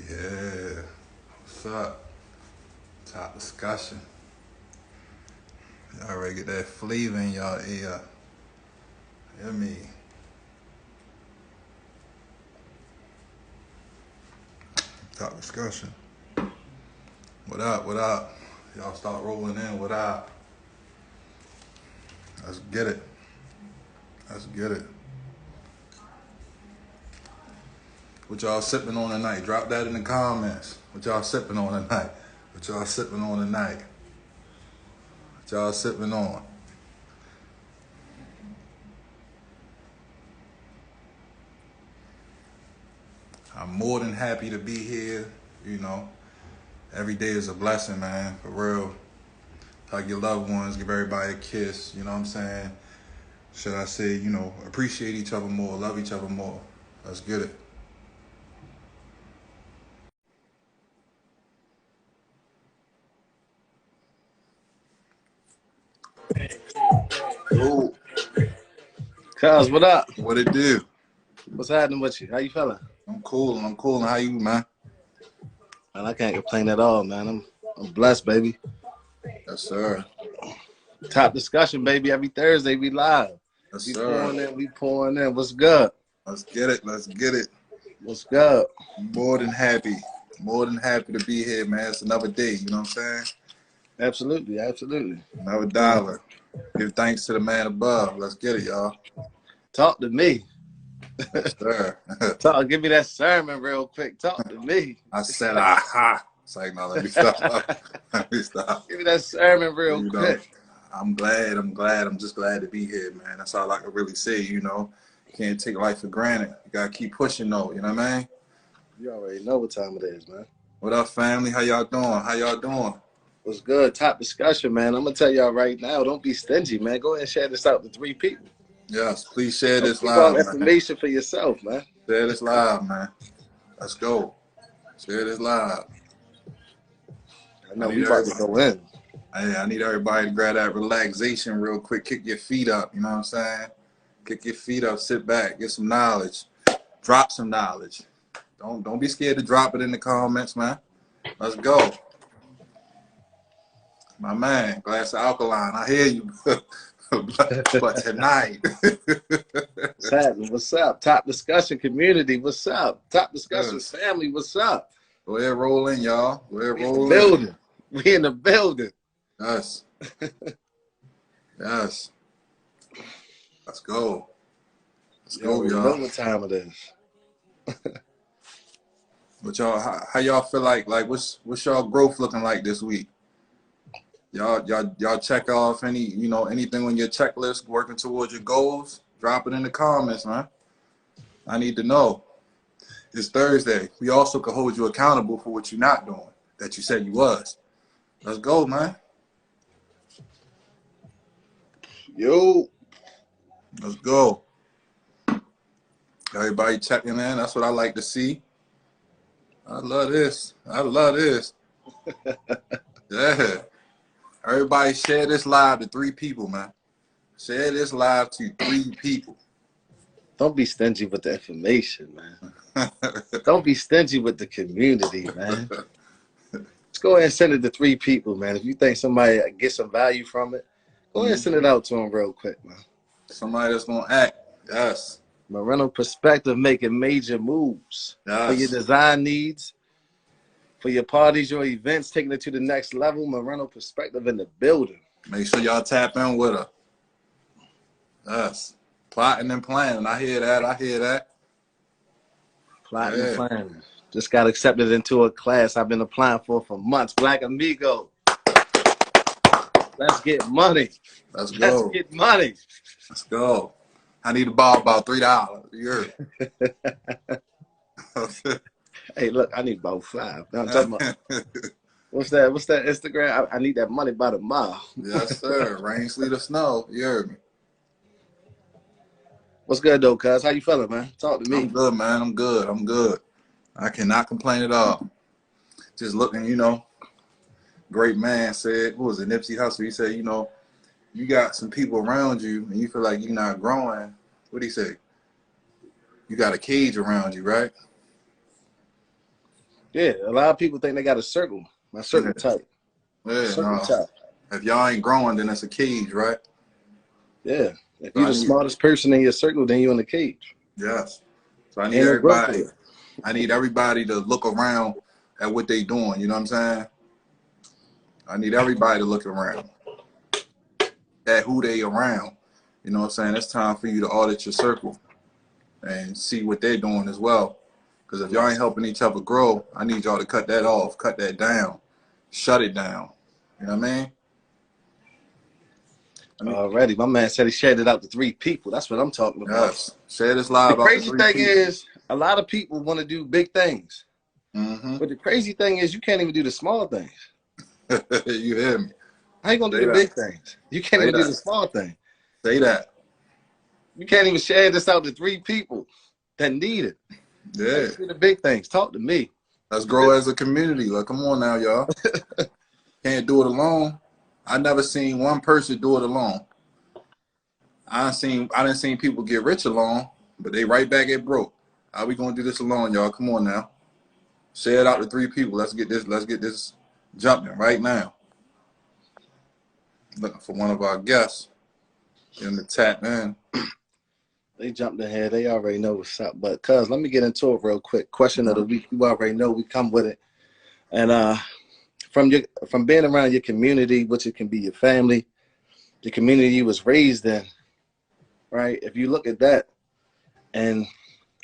Yeah. What's up? Top discussion. Y'all ready to get that flavor in y'all ear. Hear me? Top discussion. What up? What up? Y'all start rolling in. What up? Let's get it. Let's get it. What y'all sipping on tonight? Drop that in the comments. What y'all sipping on tonight? What y'all sipping on tonight? What y'all sipping on? I'm more than happy to be here. You know, every day is a blessing, man. For real. Hug your loved ones, give everybody a kiss. You know what I'm saying? Should I say, appreciate each other more, love each other more. Let's get it. Ooh. Cuz, what up? What it do? What's happening with you? How you feeling? I'm cool. I'm cool. How you, man? Man, I can't complain at all, man. I'm blessed, baby. Yes, sir. Top discussion, baby. Every Thursday we live. Yes, We sir. pouring in. What's good? Let's get it. Let's get it. What's good? More than happy. More than happy to be here, man. It's another day. You know what I'm saying? Absolutely, absolutely. Another dollar. Give thanks to the man above. Let's get it, y'all. Talk to me. Yes, sir. Give me that sermon real quick. Talk to me. I said, aha. It's like, no, let me stop. Let me stop. Give me that sermon real quick. I'm glad. I'm just glad to be here, man. That's all I can really say, Can't take life for granted. You gotta keep pushing though, you know what I mean? You already know what time it is, man. What up, family? How y'all doing? How y'all doing? What's good? Top discussion, man. I'm gonna tell y'all right now, don't be stingy, man. Go ahead and share this out to 3 people. Yes, please share this Keep all live, man. information for yourself, man. Share this live, man. Let's go. Share this live. I know we about to go in. Hey, I need everybody to grab that relaxation real quick. Kick your feet up, you know what I'm saying? Kick your feet up, sit back, get some knowledge. Drop some knowledge. Don't be scared to drop it in the comments, man. Let's go. My man, glass of alkaline. I hear you. but tonight. What's happening? What's up? Top discussion community. What's up? Top discussion family. What's up? Go ahead, roll in, y'all. Go ahead, roll in. Building. We in the building. Yes. Yes. Let's go. Let's go, y'all. Know what time it is. But y'all, how y'all feel like what's y'all growth looking like this week? Y'all check off anything on your checklist working towards your goals? Drop it in the comments, man. I need to know. It's Thursday. We also could hold you accountable for what you're not doing that you said you was. Let's go, man. Yo. Let's go. Everybody checking in. That's what I like to see. I love this. Yeah. Everybody share this live to 3 people, man. Share this live to 3 people. Don't be stingy with the information, man. Don't be stingy with the community, man. Just go ahead and send it to 3 people, man. If you think somebody gets some value from it, go ahead and send it out to them real quick, man. Somebody that's going to act. Yes. Rental Perspective making major moves for your design needs, for your parties, your events, taking it to the next level. Rental Perspective in the building. Make sure y'all tap in with her. Yes. Plotting and planning. I hear that. Plotting and planning. Just got accepted into a class I've been applying for months. Black Amigo. Let's get money. Let's go. Let's get money. Let's go. I need to borrow about $3. You heard? Hey, look, I need about 5. Now I'm talking about what's that Instagram? I need that money by the mile. Yes, sir. Rain, sleet, or snow. You heard me. What's good though, cuz? How you feeling, man? Talk to me. I'm good, man. I'm good. I cannot complain at all. Just looking, great man said, what was it, Nipsey Hussle? He said, you got some people around you and you feel like you're not growing. What'd he say? You got a cage around you, right? Yeah, a lot of people think they got a circle, my circle Yeah, type, yeah, circle no. type. If y'all ain't growing, then it's a cage, right? Yeah, if So you're I the need, smartest person in your circle, then you're in the cage. yes. So I need Ain't no growth everybody. there. I need everybody to look around at what they doing. You know what I'm saying? I need everybody to look around at who they around. You know what I'm saying? It's time for you to audit your circle and see what they're doing as well. Because if y'all ain't helping each other grow, I need y'all to cut that off, cut that down, shut it down. You know what I mean? Already, my man said he shared it out to 3 people. That's what I'm talking about. Yes. Share this The live out to crazy 3 thing people. is, a lot of people want to do big things, Mm-hmm. but the crazy thing is, you can't even do the small things. You hear me? How you gonna do Say the that. big things? You can't Say even do the that. small thing. Say that. You can't even share this out to 3 people that need it. How Yeah. you do the big things? Talk to me. Let's grow as a community. Like, come on now, y'all. Can't do it alone. I never seen one person do it alone. I didn't seen people get rich alone, but they right back at broke. How we gonna do this alone, y'all? Come on now. Share it out to 3 people. Let's get this jumping right now. Looking for one of our guests in the chat, man. They jumped ahead. They already know what's up. But cuz, let me get into it real quick. Question of the week. You already know we come with it. And from being around your community, which it can be your family, the community you was raised in, right? If you look at that, and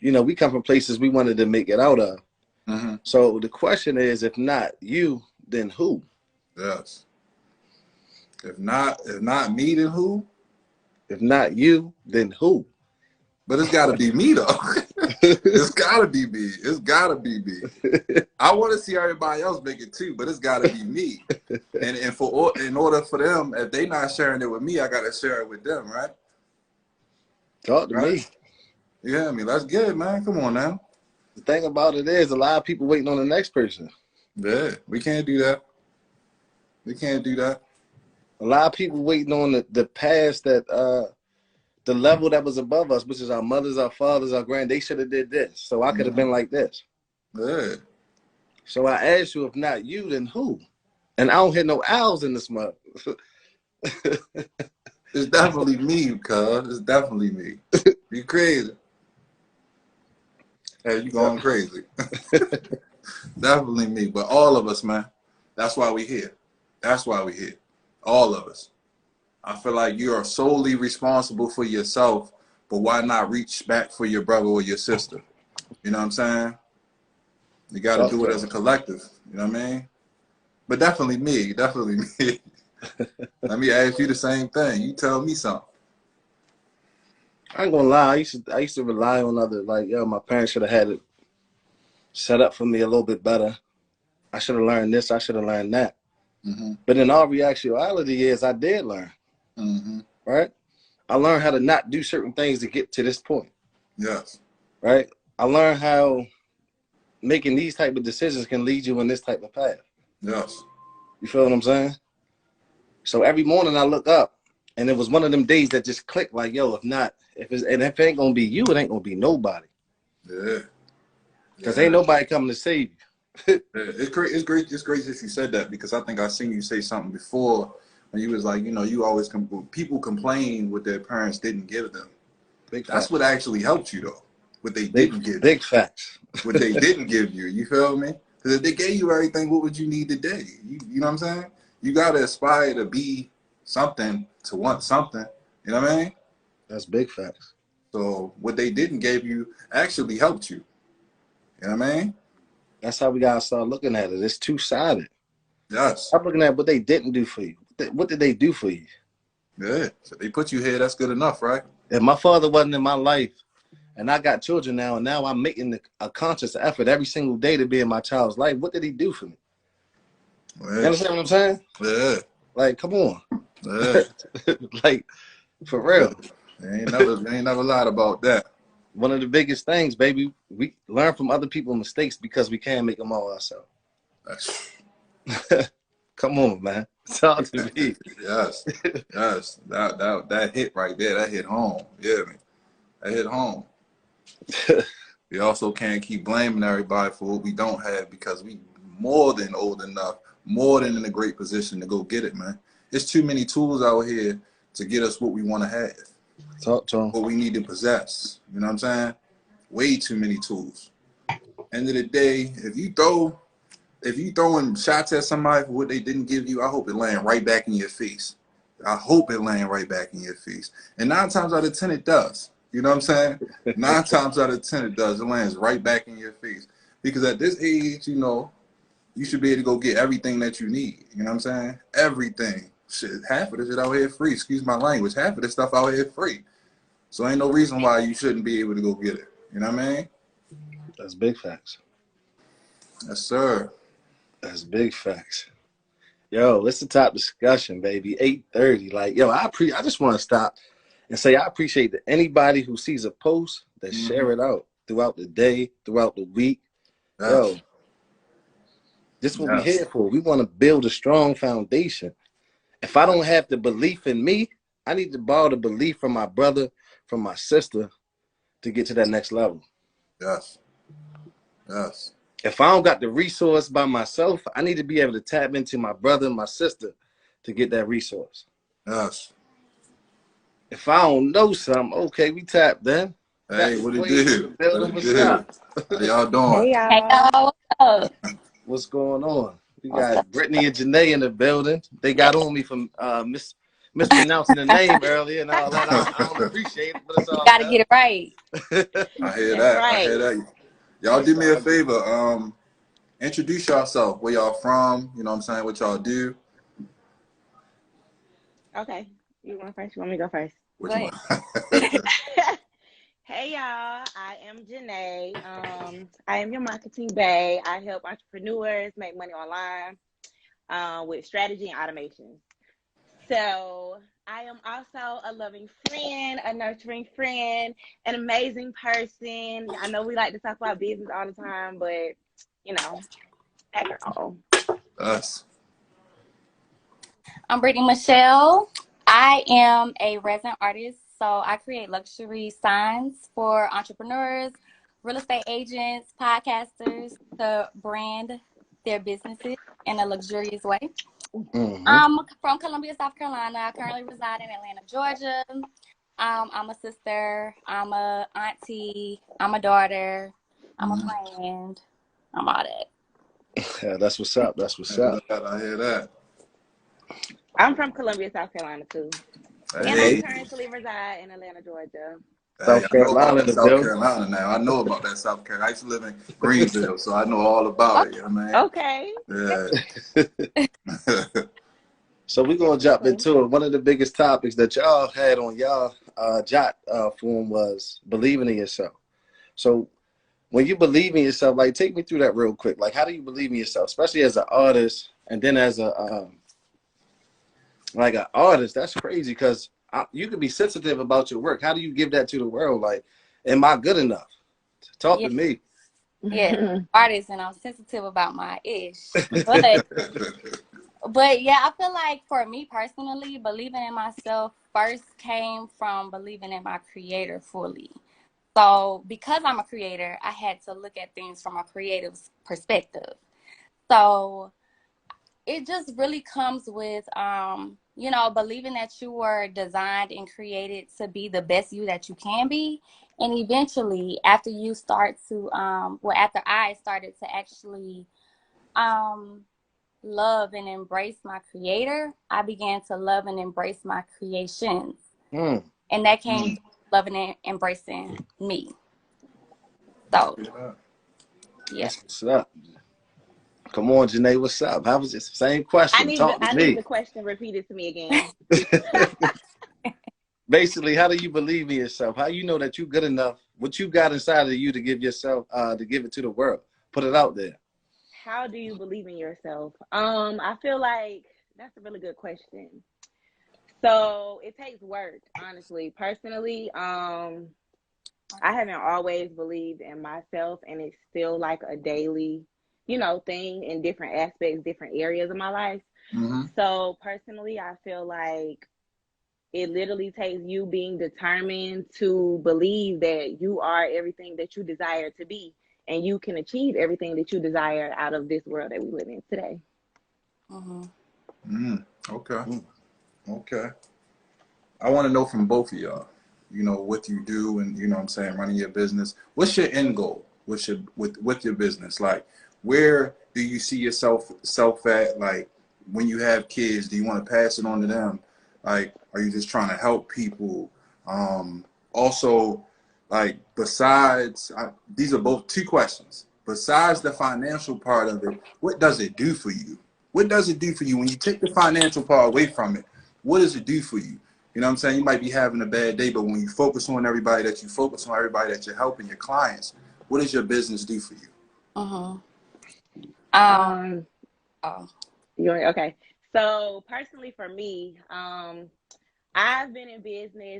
we come from places we wanted to make it out of. Mm-hmm. So the question is, if not you, then who? Yes. If not me, then who? If not you, then who? But it's got to be me though. It's got to be me. It's got to be me. I want to see everybody else make it too, but it's got to be me. And in order for them, if they not sharing it with me, I got to share it with them, right? Talk to Right? me. You hear me? Let's get it, man. Come on now. The thing about it is, a lot of people waiting on the next person. Yeah, we can't do that. We can't do that. A lot of people waiting on the past that the level that was above us, which is our mothers, our fathers, our grand. They should have did this, so I could have been like this. Yeah. So I asked you, if not you, then who? And I don't hear no owls in this month. It's definitely me, cuz. It's definitely me. You crazy. Hey, you going crazy. Definitely me. But all of us, man. That's why we here. That's why we here. All of us. I feel like you are solely responsible for yourself, but why not reach back for your brother or your sister? You know what I'm saying? You got to do it as a collective. You know what I mean? But definitely me. Definitely me. Let me ask you the same thing. You tell me something. I ain't gonna lie. I used to rely on other, like, yo, my parents should have had it set up for me a little bit better. I should have learned this. I should have learned that. Mm-hmm. But in all reality is, I did learn. Mm-hmm. Right? I learned how to not do certain things to get to this point. Yes. Right? I learned how making these type of decisions can lead you in this type of path. Yes. You feel what I'm saying? So every morning I look up, and it was one of them days that just clicked, like, yo, if it ain't gonna be you, it ain't gonna be nobody. Yeah. Because ain't nobody coming to save you. Yeah. It's great. It's great. It's great that you said that, because I think I seen you say something before when you was like, you always people complain what their parents didn't give them. Big That's facts. what actually helped you though. What they didn't give you. Big facts. What they didn't give you. You feel me? Because if they gave you everything, what would you need today? You know what I'm saying? You gotta aspire to be something, to want something. You know what I mean? That's big facts. So what they didn't give you actually helped you. You know what I mean? That's how we gotta start looking at it. It's two-sided. Yes. Stop looking at what they didn't do for you. What did they do for you? Yeah. So they put you here, that's good enough, right? If my father wasn't in my life, and I got children now, and now I'm making a conscious effort every single day to be in my child's life, what did he do for me? Yeah. You understand what I'm saying? Yeah. Like, come on. Yeah. Like, for real. They ain't never lied about that. One of the biggest things, baby, we learn from other people's mistakes because we can't make them all ourselves. Come on, man. Talk to me. Yes. Yes. That hit right there. That hit home. Yeah, man. That hit home. we also can't keep blaming everybody for what we don't have, because we more than old enough, more than in a great position to go get it, man. There's too many tools out here to get us what we want to have, Talk to him. what we need to possess. You know what I'm saying? Way too many tools. End of the day, if you throwing shots at somebody for what they didn't give you, I hope it land right back in your face. I hope it land right back in your face. And 9 times out of 10 it does. You know what I'm saying? 9 times out of 10 it does. It lands right back in your face. Because at this age, you know, you should be able to go get everything that you need. You know what I'm saying? Everything. Shit, half of this shit out here free. Excuse my language. Half of this stuff out here free. So ain't no reason why you shouldn't be able to go get it. You know what I mean? That's big facts. Yes, sir. That's big facts. Yo, it's the top discussion, baby. 8:30. Like, yo, I just want to stop and say I appreciate that anybody who sees a post that share it out throughout the day, throughout the week. Yes. Yo, this is what we're here for. We want to build a strong foundation. If I don't have the belief in me, I need to borrow the belief from my brother, from my sister, to get to that next level. Yes. Yes. If I don't got the resource by myself, I need to be able to tap into my brother and my sister to get that resource. Yes. If I don't know something, okay, we tap then. Hey, what it do? What's up? How y'all doing? Hey y'all, what's up? What's going on? We got Brittany and Janae in the building. They got on me from mispronouncing the name earlier and all that. I don't appreciate it, but it's all Gotta get it right. I hear that. I hear that. Y'all do me a favor. Introduce yourself. Where y'all from? You know what I'm saying? What y'all do? Okay. You want first? You want me to go first? What Go you ahead. want? Hey y'all, I am Janae. I am your marketing bae. I help entrepreneurs make money online with strategy and automation. So I am also a loving friend, a nurturing friend, an amazing person. I know we like to talk about business all the time, but you know, that girl. Us. I'm Brittany Michelle. I am a resin artist, so I create luxury signs for entrepreneurs, real estate agents, podcasters to brand their businesses in a luxurious way. I'm from Columbia, South Carolina. I currently reside in Atlanta, Georgia. I'm a sister. I'm a auntie. I'm a daughter. I'm a friend. I'm all that. Yeah, that's what's up. That's what's up. I hear that. I'm from Columbia, South Carolina too. And Hey. I currently reside in Atlanta, Georgia. South Carolina, I know about South Carolina now. I know about that South Carolina. I used to live in Greenville, so I know all about it. You know what I mean? Okay. Yeah. So we're gonna jump into it. One of the biggest topics that y'all had on y'all jot form was believing in yourself. So when you believe in yourself, like take me through that real quick. Like how do you believe in yourself, especially as an artist, and then as a like an artist? That's crazy because you can be sensitive about your work. How do you give that to the world? Like, am I good enough? Talk to me. Yeah, artist, and I'm sensitive about my ish. But yeah, I feel like for me personally, believing in myself first came from believing in my creator fully. So because I'm a creator, I had to look at things from a creative perspective. So it just really comes with, you know, believing that you were designed and created to be the best you that you can be. And eventually, after you start to, after I started to actually love and embrace my creator, I began to love and embrace my creations. And that came loving and embracing me. So, yeah. That's what's up. Come on, Janae, what's up? How was it? Same question. I need the question repeated to me again. Basically, how do you believe in yourself? How you know that you're good enough? What you got inside of you to give yourself, to give it to the world? Put it out there. How do you believe in yourself? I feel like that's a really good question. So it takes work, honestly. Personally, I haven't always believed in myself, and it's still like a daily, you know, thing in different aspects, different areas of my life. So personally, I feel like it literally takes you being determined to believe that you are everything that you desire to be, and you can achieve everything that you desire out of this world that we live in today. Okay. Okay. I want to know from both of y'all, you know, what you do and, you know what I'm saying, running your business. What's your end goal with your business? Like, where do you see yourself at? Like, when you have kids, do you want to pass it on to them? Like, are you just trying to help people? Also, like, besides, these are both two questions. Besides the financial part of it, what does it do for you? What does it do for you when you take the financial part away from it? What does it do for you? You know what I'm saying? You might be having a bad day, but when you focus on everybody that you're helping, your clients, what does your business do for you? Oh. Okay. So personally for me, I've been in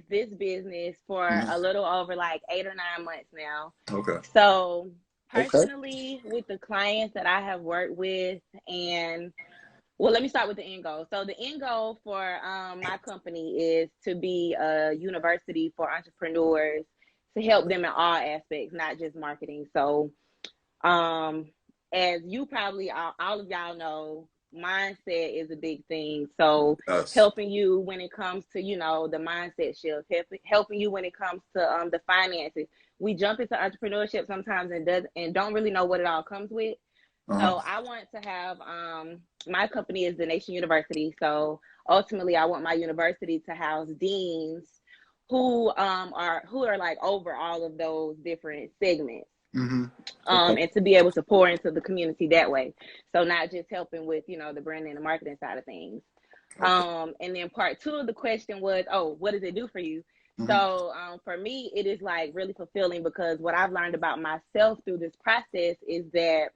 this business for a little over like 8 or 9 months now. Okay. So personally, with the clients that I have worked with, and well, let me start with the end goal. So the end goal for my company is to be a university for entrepreneurs, to help them in all aspects, not just marketing. So as you probably all of y'all know, mindset is a big thing. So helping you when it comes to, you know, the mindset shift, helping you when it comes to the finances. We jump into entrepreneurship sometimes and don't really know what it all comes with. So I want to have my company is the Nation University. So ultimately, I want my university to house deans who are like over all of those different segments. And to be able to pour into the community that way. So not just helping with, you know, the branding and the marketing side of things. And then part 2 of the question was, what does it do for you? So for me, it is like really fulfilling, because what I've learned about myself through this process is that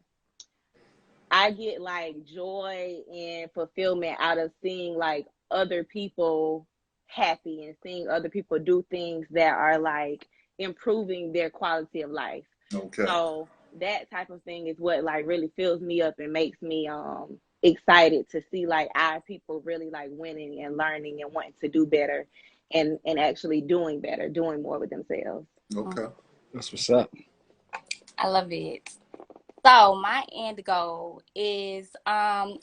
I get like joy and fulfillment out of seeing like other people happy and seeing other people do things that are like improving their quality of life. Okay. So that type of thing is what like really fills me up and makes me excited to see like our people really like winning and learning and wanting to do better and actually doing better, doing more with themselves. Okay. That's what's up. I love it. So my end goal is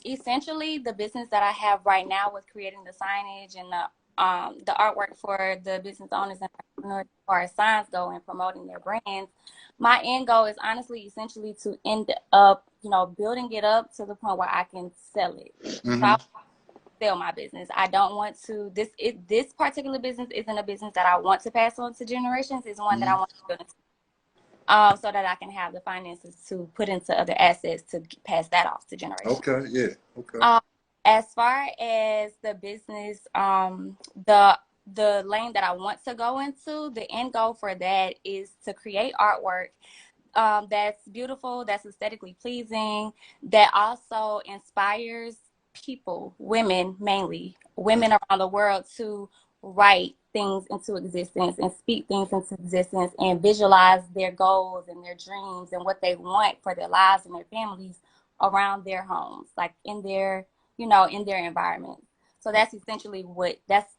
essentially the business that I have right now with creating the signage and the artwork for the business owners and entrepreneurs as far as signs go and promoting their brands. My end goal is honestly essentially to end up, you know, building it up to the point where I can sell it. So I sell my business. I don't want to, this particular business isn't a business that I want to pass on to generations. It's one that I want to build into. So that I can have the finances to put into other assets to pass that off to generations. Okay, yeah, okay. As far as the business, the lane that I want to go into, the end goal for that is to create artwork that's beautiful, that's aesthetically pleasing, that also inspires people, women mainly, women around the world to write things into existence and speak things into existence and visualize their goals and their dreams and what they want for their lives and their families around their homes, like in their, you know, in their environment. So that's essentially that's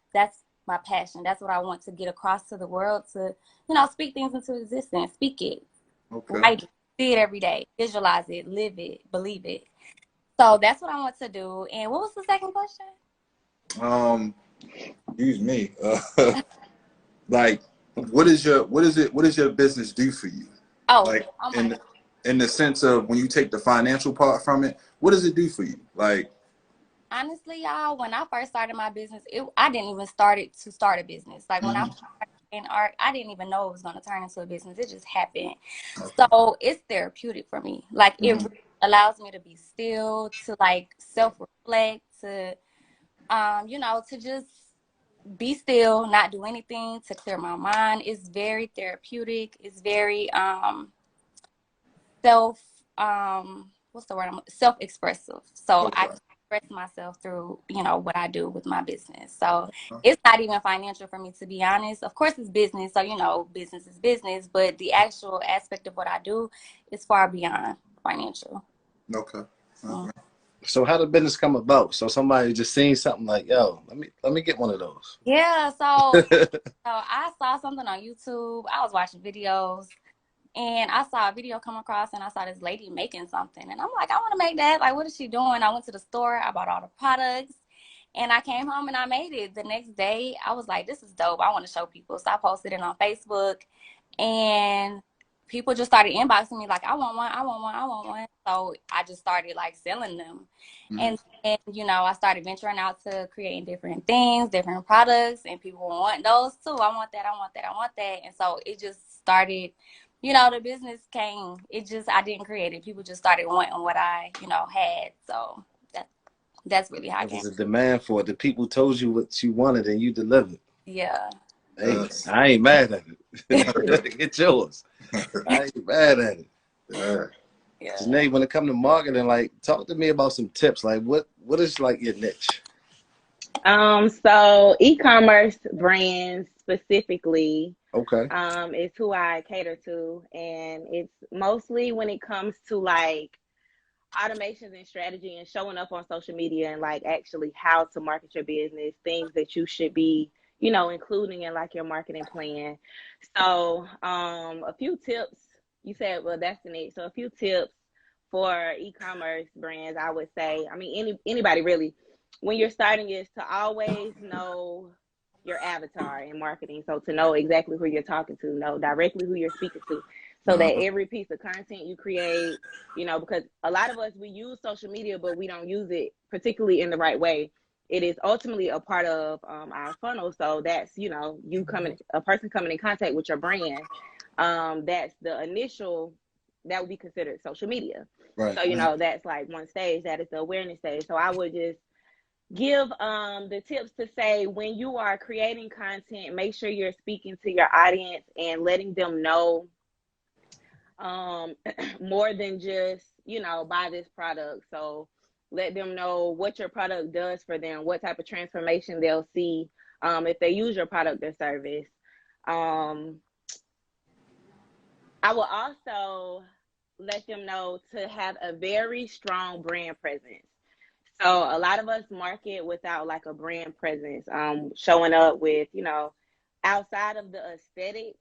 my passion. That's what I want to get across to the world, to, you know, speak things into existence, speak it, write it, see it every day, visualize it, live it, believe it. So that's what I want to do. And what was the second question? Excuse me. Like, what does your business do for you? Like, in the sense of when you take the financial part from it, what does it do for you? Like, honestly, y'all, when I first started my business, I didn't even start a business. Like when I started in art, I didn't even know it was going to turn into a business. It just happened. So it's therapeutic for me. Like it really allows me to be still, to like self-reflect, to you know, to just be still, not do anything, to clear my mind. It's very therapeutic. It's very self-expressive. So I can express myself through, you know, what I do with my business. So it's not even financial for me, to be honest. Of course it's business, so you know, business is business, but the actual aspect of what I do is far beyond financial. Okay. So how did business come about? So somebody just seen something like, yo, let me get one of those. Yeah, so I saw something on YouTube. I was watching videos and I saw a video come across and I saw this lady making something. And I'm like, I want to make that. Like, what is she doing? I went to the store, I bought all the products, and I came home and I made it. The next day, I was like, this is dope. I want to show people. So I posted it on Facebook and people just started inboxing me like, I want one, I want one, I want one. So I just started like selling them. And then, you know, I started venturing out to creating different things, different products, and people want those too. I want that, I want that, I want that. And so it just started, you know, the business came. It just, I didn't create it. People just started wanting what I, you know, had. So that's really how I There came. was a demand for it. The people told you what you wanted and you delivered. Yeah. Hey, I ain't mad at it. Get yours. I ain't mad at it. Yeah. Yeah. Janae, when it comes to marketing, like, talk to me about some tips. Like, what is like your niche? So e-commerce brands specifically, Okay. is who I cater to, and it's mostly when it comes to like automations and strategy and showing up on social media and like actually how to market your business, things that you should be, you know, including in like your marketing plan. So, a few tips. You said, well, that's the next. So, a few tips for e-commerce brands, I would say. I mean, anybody really, when you're starting, is to always know your avatar in marketing. So to know exactly who you're talking to, know directly who you're speaking to, so that every piece of content you create, you know, because a lot of us, we use social media, but we don't use it particularly in the right way. It is ultimately a part of our funnel. So that's, you know, a person coming in contact with your brand. That's the initial, that would be considered social media. Right. So, you know, that's like one stage, that is the awareness stage. So I would just give the tips to say, when you are creating content, make sure you're speaking to your audience and letting them know more than just, you know, buy this product. So let them know what your product does for them, what type of transformation they'll see if they use your product or service. I will also let them know to have a very strong brand presence. So a lot of us market without like a brand presence, showing up with, you know, outside of the aesthetics,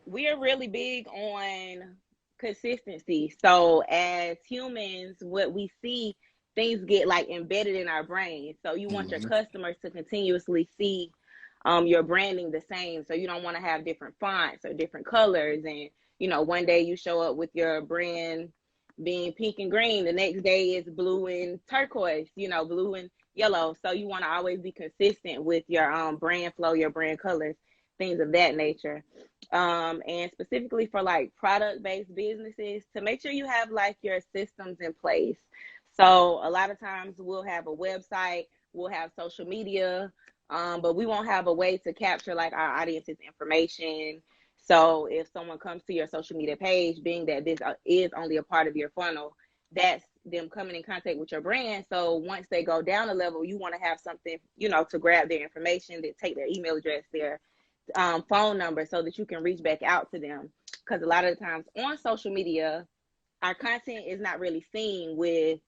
we are really big on consistency. So as humans, what we see, things get like embedded in our brains. So you want your customers to continuously see your branding the same. So you don't want to have different fonts or different colors. And, you know, one day you show up with your brand being pink and green, the next day is blue and turquoise, you know, blue and yellow. So you want to always be consistent with your brand flow, your brand colors, things of that nature. And specifically for like product-based businesses, to make sure you have like your systems in place. So a lot of times we'll have a website, we'll have social media, but we won't have a way to capture like our audience's information. So if someone comes to your social media page, being that this is only a part of your funnel, that's them coming in contact with your brand. So once they go down a level, you want to have something, you know, to grab their information, to take their email address, their phone number, so that you can reach back out to them. Because a lot of the times on social media, our content is not really seen with,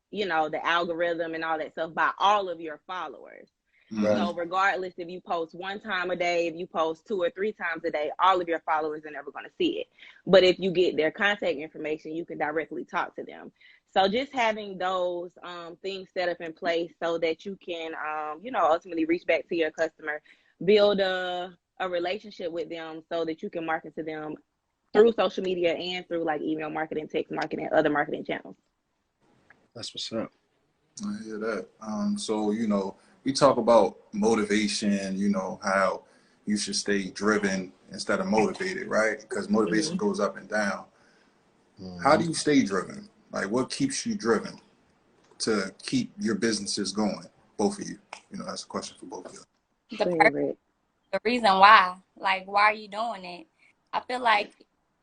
you know, the algorithm and all that stuff by all of your followers. Right. So regardless if you post one time a day, if you post 2 or 3 times a day, all of your followers are never going to see it. But if you get their contact information, you can directly talk to them. So just having those things set up in place so that you can, you know, ultimately reach back to your customer, build a relationship with them so that you can market to them through social media and through like email marketing, text marketing, other marketing channels. That's what's up. I hear that. So, you know, we talk about motivation, you know, how you should stay driven instead of motivated, right? Because motivation goes up and down. How do you stay driven? Like, what keeps you driven to keep your businesses going? Both of you. You know, that's a question for both of you. The reason why, like, why are you doing it? I feel like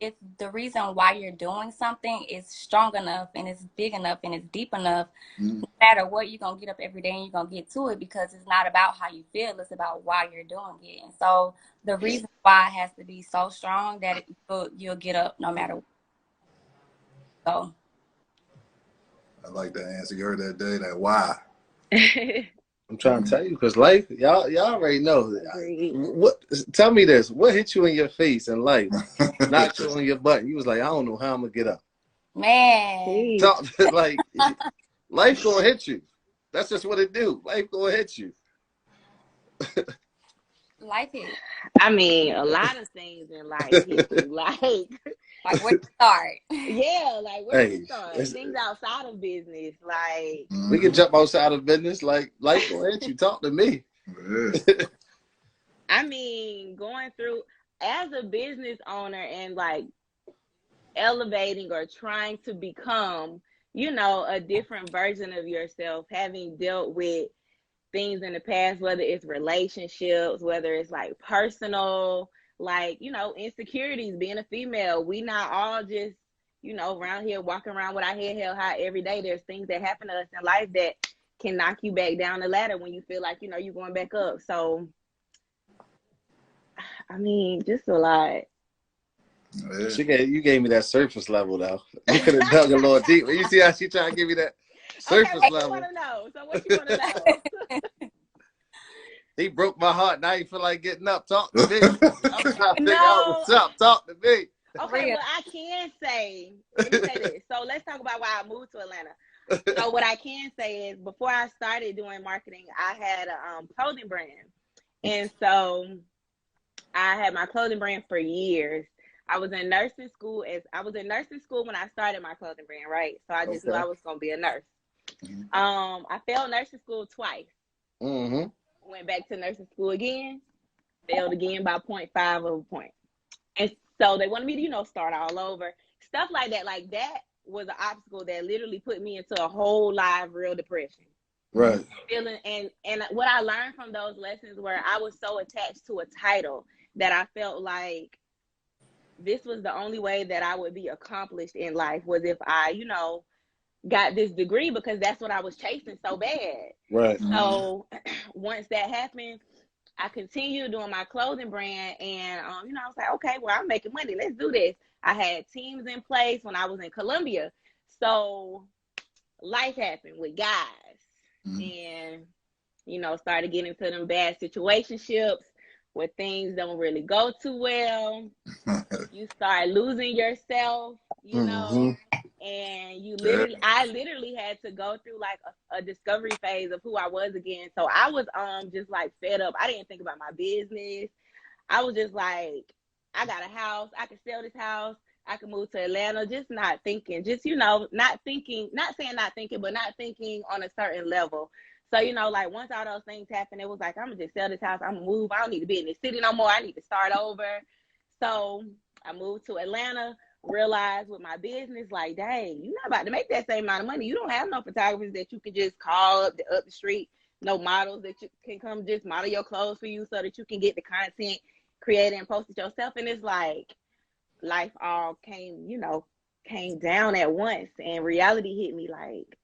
if the reason why you're doing something is strong enough and it's big enough and it's deep enough, no matter what, you're going to get up every day and you're going to get to it, because it's not about how you feel, it's about why you're doing it. And so the reason why has to be so strong that you'll get up no matter what. So I like that answer. You heard that day, that why. I'm trying to tell you because life, y'all already know. Agreed. What? Tell me this. What hit you in your face in life? Knocked you on your butt. You was like, I don't know how I'm gonna get up. Man, Talk like life gonna hit you. That's just what it do. Life gonna hit you. life is I mean, a lot of things in life hit you. like where to start. Yeah, like where Hey, to start? Things outside of business, like we can jump outside of business. Like life gonna hit you. Talk to me. Yeah. I mean, going through as a business owner and like elevating or trying to become, you know, a different version of yourself, having dealt with things in the past, whether it's relationships, whether it's like personal, like, you know, insecurities, being a female. We not all just, you know, around here walking around with our head held high every day. There's things that happen to us in life that can knock you back down the ladder when you feel like, you know, you're going back up. So, I mean, just a lot. Yeah. You gave me that surface level though. You could have dug a little deeper. You see how she trying to give me that Okay, surface what you level? want to know? So what you want to know? He broke my heart. Now you feel like getting up. Talk to me. I'm trying to figure out No. what's up. Talk to me. Okay, what I can say, let me say this. So let's talk about why I moved to Atlanta. So what I can say is before I started doing marketing, I had a clothing brand. And so I had my clothing brand for years. I was in nursing school when I started my clothing brand, right? So I just knew I was gonna be a nurse. I failed nursing school twice. Mm-hmm. Went back to nursing school again, failed again by 0.5 of a point. And so they wanted me to, you know, start all over. Stuff like that. Like that was an obstacle that literally put me into a whole live real depression. Right. Feeling and what I learned from those lessons were I was so attached to a title that I felt like this was the only way that I would be accomplished in life was if I, you know, got this degree because that's what I was chasing so bad. Right. So once that happened, I continued doing my clothing brand and, you know, I was like, okay, well, I'm making money. Let's do this. I had teams in place when I was in Columbia. So life happened with guys and, you know, started getting into them bad situationships where things don't really go too well. You start losing yourself, you know, and I literally had to go through like a discovery phase of who I was again. So I was just like fed up. I didn't think about my business. I was just like, I got a house, I can sell this house, I can move to Atlanta, just not thinking, just, you know, not thinking, not saying not thinking, but not thinking on a certain level. So, you know, like once all those things happened, it was like, I'm gonna just sell this house, I'm gonna move, I don't need to be in this city no more, I need to start over. So I moved to Atlanta, realized with my business, like, dang, you're not about to make that same amount of money. You don't have no photographers that you can just call up the street, no models that you can come just model your clothes for you so that you can get the content created and posted yourself. And it's like life all came, you know, came down at once and reality hit me like,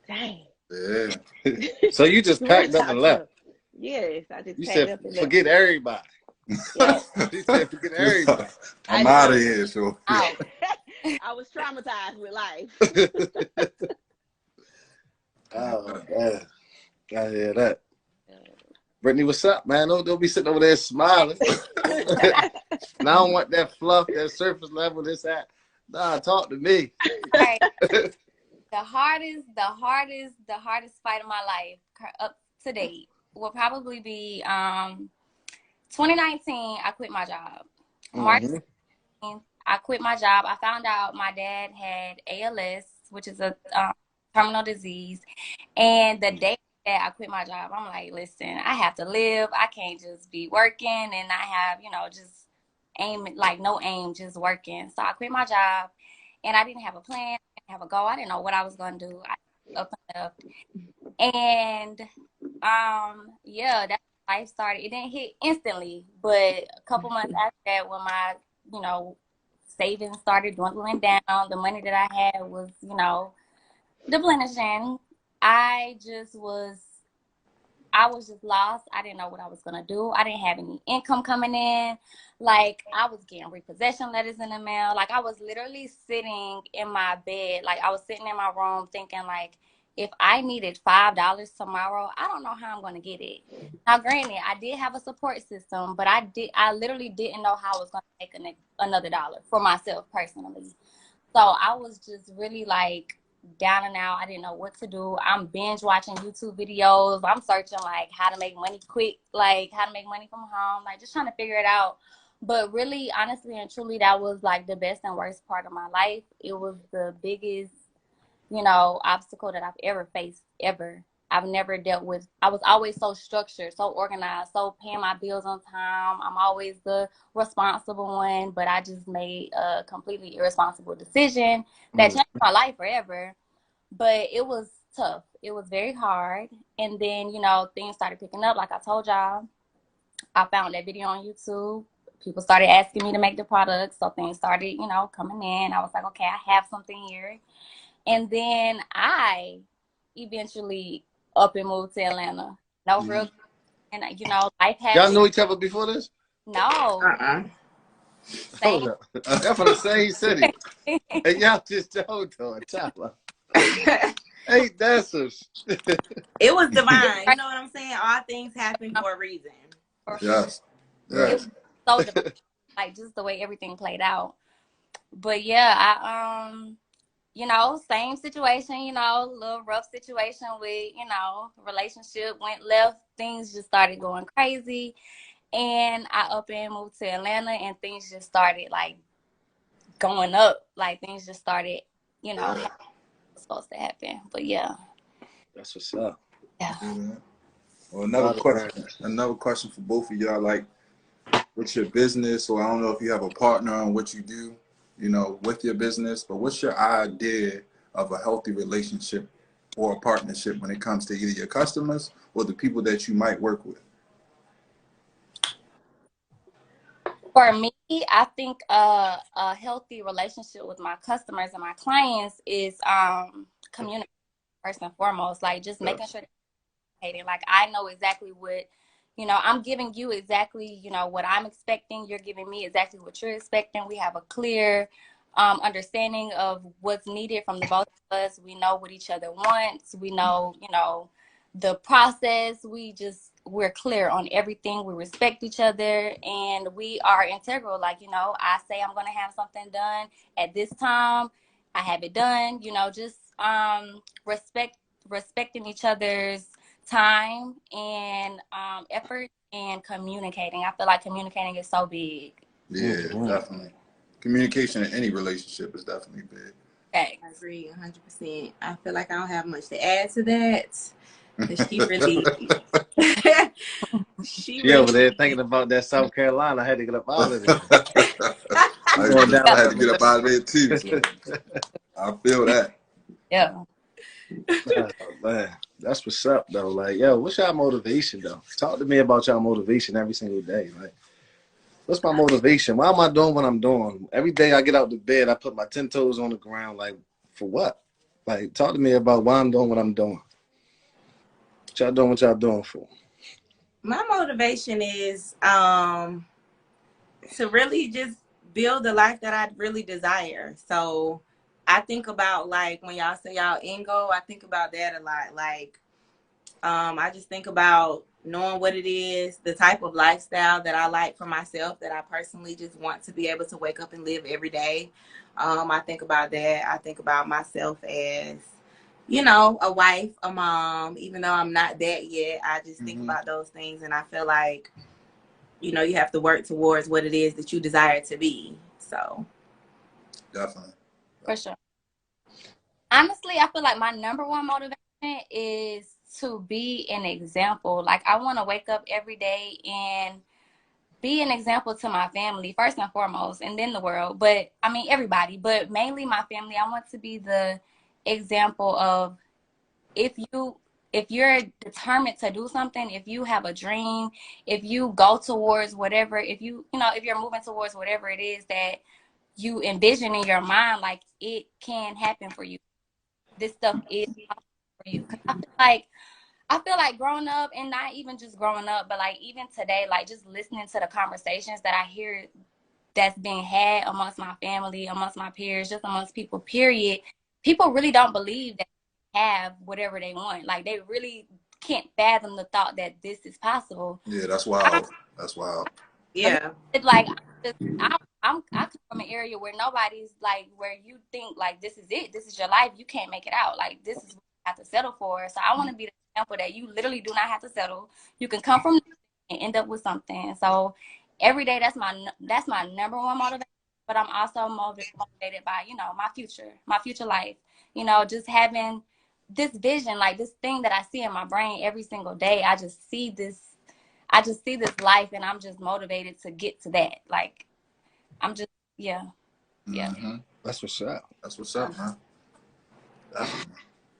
dang. Yeah. So you just packed up and left. Yes, I just You packed said up and forget left. everybody. Yes. You said forget everybody. I'm out of here, so Out. I was traumatized with life. Oh man. I hear that. Brittany, what's up, man? Don't be sitting over there smiling. Now I don't want that fluff, that surface level, this, that. Nah, talk to me. Right. The hardest fight of my life up to date will probably be 2019. I quit my job. March 16th, I quit my job. I found out my dad had ALS, which is a terminal disease, and the day that I quit my job, I'm like, listen, I have to live. I can't just be working and not have, you know, just no aim, just working. So I quit my job, and I didn't have a plan, I didn't have a goal. I didn't know what I was going to do. I up and left. And yeah, that's when life started. It didn't hit instantly, but a couple months after that, when my, you know, savings started dwindling down, the money that I had was, you know, depleting. I just was I was just lost. I didn't know what I was going to do. I didn't have any income coming in. Like, I was getting repossession letters in the mail. Like, I was literally sitting in my bed. Like, I was sitting in my room thinking, like, if I needed $5 tomorrow, I don't know how I'm going to get it. Now, granted, I did have a support system, but I literally didn't know how I was going to make another dollar for myself personally. So I was just really like down and out. I didn't know what to do. I'm binge watching YouTube videos. I'm searching like how to make money quick, like how to make money from home, like just trying to figure it out. But really, honestly and truly, that was like the best and worst part of my life. It was the biggest, obstacle that I've ever faced, ever. I've never dealt with. I was always so structured, so organized, so paying my bills on time. I'm always the responsible one, but I just made a completely irresponsible decision that changed my life forever. But it was tough. It was very hard. And then, things started picking up. Like I told y'all, I found that video on YouTube. People started asking me to make the products. So things started, coming in. I was like, okay, I have something here. And then I eventually up and moved to Atlanta. No real, and life happened. Y'all knew each other before this? No. Hold up. That's from the same city. And y'all just told her, Chopper. Hey, dancers. It was divine. You know what I'm saying? All things happen for a reason. Yes. Yes. So divine, like just the way everything played out. But yeah, I same situation, little rough situation with, relationship went left. Things just started going crazy. And I up and moved to Atlanta and things just started like going up. Like things just started, was supposed to happen. But yeah. That's what's up. Yeah. Well, another question for both of y'all, like what's your business, or I don't know if you have a partner on what you do, with your business, but what's your idea of a healthy relationship or a partnership when it comes to either your customers or the people that you might work with? For me, I think a healthy relationship with my customers and my clients is communication first and foremost. Like just making sure that like I know exactly what, I'm giving you exactly, what I'm expecting. You're giving me exactly what you're expecting. We have a clear understanding of what's needed from the both of us. We know what each other wants. We know, the process. We're clear on everything. We respect each other and we are integral. Like, I say I'm going to have something done at this time. I have it done, just respecting each other's time and effort and communicating. I feel like communicating is so big. Yeah, definitely. Communication in any relationship is definitely big. Thanks. I agree 100%. I feel like I don't have much to add to that. Because she really, she over there thinking about that South Carolina. I had to get up out of there. I had to get up out of there too. So I feel that. Yeah. Oh, man, that's what's up though. Like, yo, what's y'all motivation though? Talk to me about y'all motivation every single day. Like, what's my motivation? Why am I doing what I'm doing? Every day I get out of bed, I put my 10 toes on the ground. Like, for what? Like, talk to me about why I'm doing what I'm doing. What y'all doing? What y'all doing for? My motivation is to really just build the life that I really desire. So I think about, like, when y'all say y'all end goal, I think about that a lot. Like, I just think about knowing what it is, the type of lifestyle that I like for myself, that I personally just want to be able to wake up and live every day. I think about that. I think about myself as, a wife, a mom, even though I'm not that yet. I just think about those things, and I feel like, you have to work towards what it is that you desire to be. So definitely. For sure. Honestly, I feel like my number one motivation is to be an example. Like, I want to wake up every day and be an example to my family, first and foremost, and then the world. But I mean, everybody, but mainly my family. I want to be the example of if you're determined to do something, if you have a dream, if you go towards whatever, if you're moving towards whatever it is that you envision in your mind, like, it can happen for you. This stuff is possible for you. 'Cause I feel like I feel like growing up, and not even just growing up, but like even today, like just listening to the conversations that I hear that's being had amongst my family, amongst my peers, just amongst people, period. People really don't believe that they have whatever they want. Like they really can't fathom the thought that this is possible. Yeah, that's I, wild. That's wild. for me, Yeah. it's like I come from an area where nobody's like where you think like this is it, this is your life, you can't make it out. Like this is what you have to settle for. So I want to be the example that you literally do not have to settle. You can come from and end up with something. So every day that's my number one motivation. But I'm also motivated by my future life. Just having this vision, like this thing that I see in my brain every single day. I just see this life, and I'm just motivated to get to that. Like, I'm just, yeah. Mm-hmm. That's what's up. That's what's up, man. Definitely.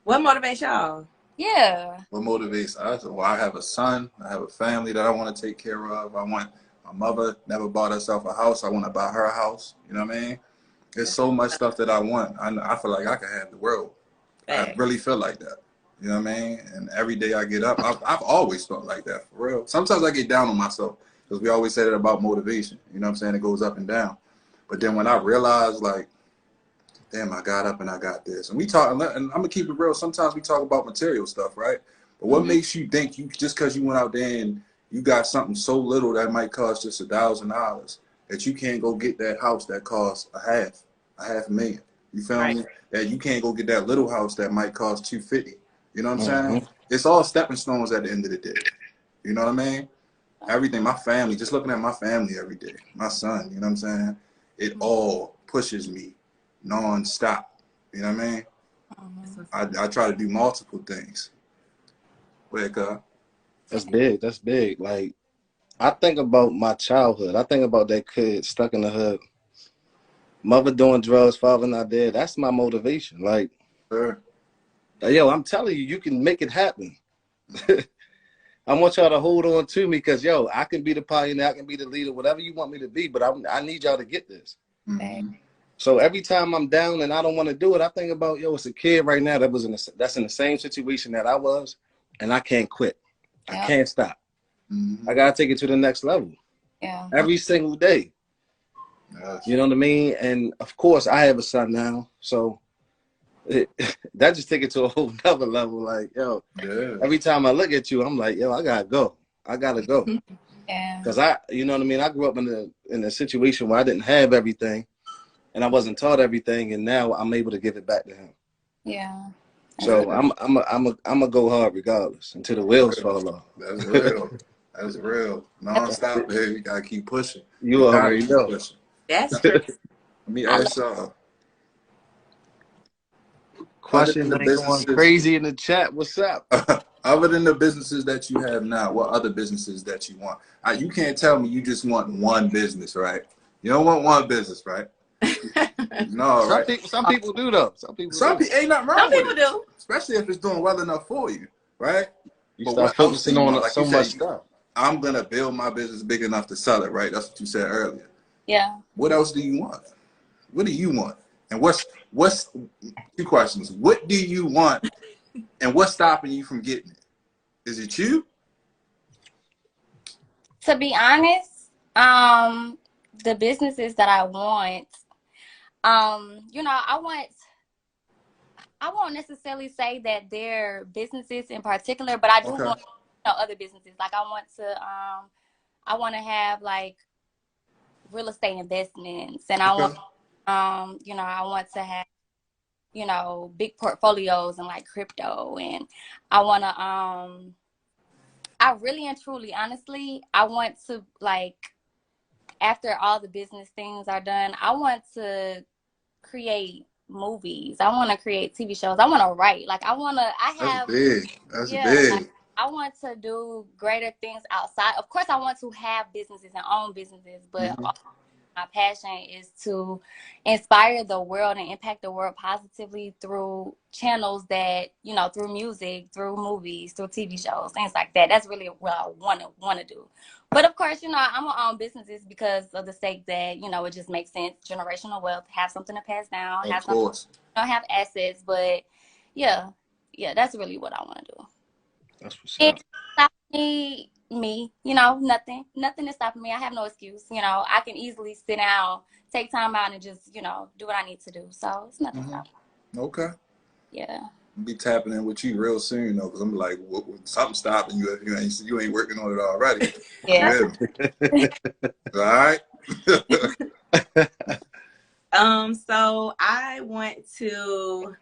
What motivates y'all? Yeah. What motivates us? Well, I have a son. I have a family that I want to take care of. I want my mother never bought herself a house. I want to buy her a house. You know what I mean? There's so much stuff that I want. I feel like I can have the world. I really feel like that. You know what I mean? And every day I get up, I've always felt like that, for real. Sometimes I get down on myself because we always say that about motivation. You know what I'm saying? It goes up and down. But then when I realize, like, damn, I got up and I got this. And we talk, and I'm going to keep it real. Sometimes we talk about material stuff, right? But what makes you think just because you went out there and you got something so little that might cost just $1,000 that you can't go get that house that costs $500,000? You feel me? That you can't go get that little house that might cost $250,000. You know what I'm saying? It's all stepping stones at the end of the day. You know what I mean? Everything, my family, just looking at my family every day, my son, you know what I'm saying? It all pushes me non-stop. You know what I mean? I try to do multiple things. That's big. That's big. Like, I think about my childhood. I think about that kid stuck in the hood. Mother doing drugs, father not there. That's my motivation. Like, yo, I'm telling you, you can make it happen. I want y'all to hold on to me because, yo, I can be the pioneer, I can be the leader, whatever you want me to be, but I need y'all to get this. So every time I'm down and I don't want to do it, I think about, yo, it's a kid right now that's in the same situation that I was, and I can't quit. I can't stop. I got to take it to the next level. Yeah. Every single day. You know what I mean? And, of course, I have a son now, so that just take it to a whole nother level. Like, yo, every time I look at you, I'm like, yo, I gotta go. I gotta go. Because you know what I mean? I grew up in a situation where I didn't have everything, and I wasn't taught everything, and now I'm able to give it back to him. Yeah. So I'm a go hard regardless until the wheels fall off. That's real. That's real. Non-stop, baby. You gotta keep pushing. You already know. That's true. Let me ask y'all. Questions ain't going crazy in the chat. What's up? Other than the businesses that you have now, what other businesses that you want? You can't tell me you just want one business, right? You don't want one business, right? No, right? Some people do though. Some people ain't nothing wrong with it. Some people do. Especially if it's doing well enough for you, right? You start focusing on like so much stuff. I'm gonna build my business big enough to sell it, right? That's what you said earlier. Yeah. What else do you want? What do you want? And what's 2 questions? What do you want, and what's stopping you from getting it? Is it you? To be honest, the businesses that I want, I won't necessarily say that they're businesses in particular, but I do want other businesses. Like I want to have like real estate investments, and I want I want to have big portfolios and like crypto, and I want to I really and truly, honestly, I want to, like, after all the business things are done, I want to create movies. I want to create TV shows. I want to write. Like, That's big. That's big. Like, I want to do greater things outside. Of course, I want to have businesses and own businesses, but my passion is to inspire the world and impact the world positively through channels that, through music, through movies, through TV shows, things like that. That's really what I want to do. But of course, I'm gonna own businesses because of the sake that, it just makes sense. Generational wealth, have something to pass down, Of course. Have assets. But yeah, that's really what I want to do. That's what's It up. stopped me, you know, nothing is stopping me. I have no excuse. You know, I can easily sit down, take time out, and just, you know, do what I need to do. So it's nothing Mm-hmm. stopping. Okay. Yeah. I'll be tapping in with you real soon, though, because I'm like, something stopping you if you ain't working on it already. Yeah. All right. So I want to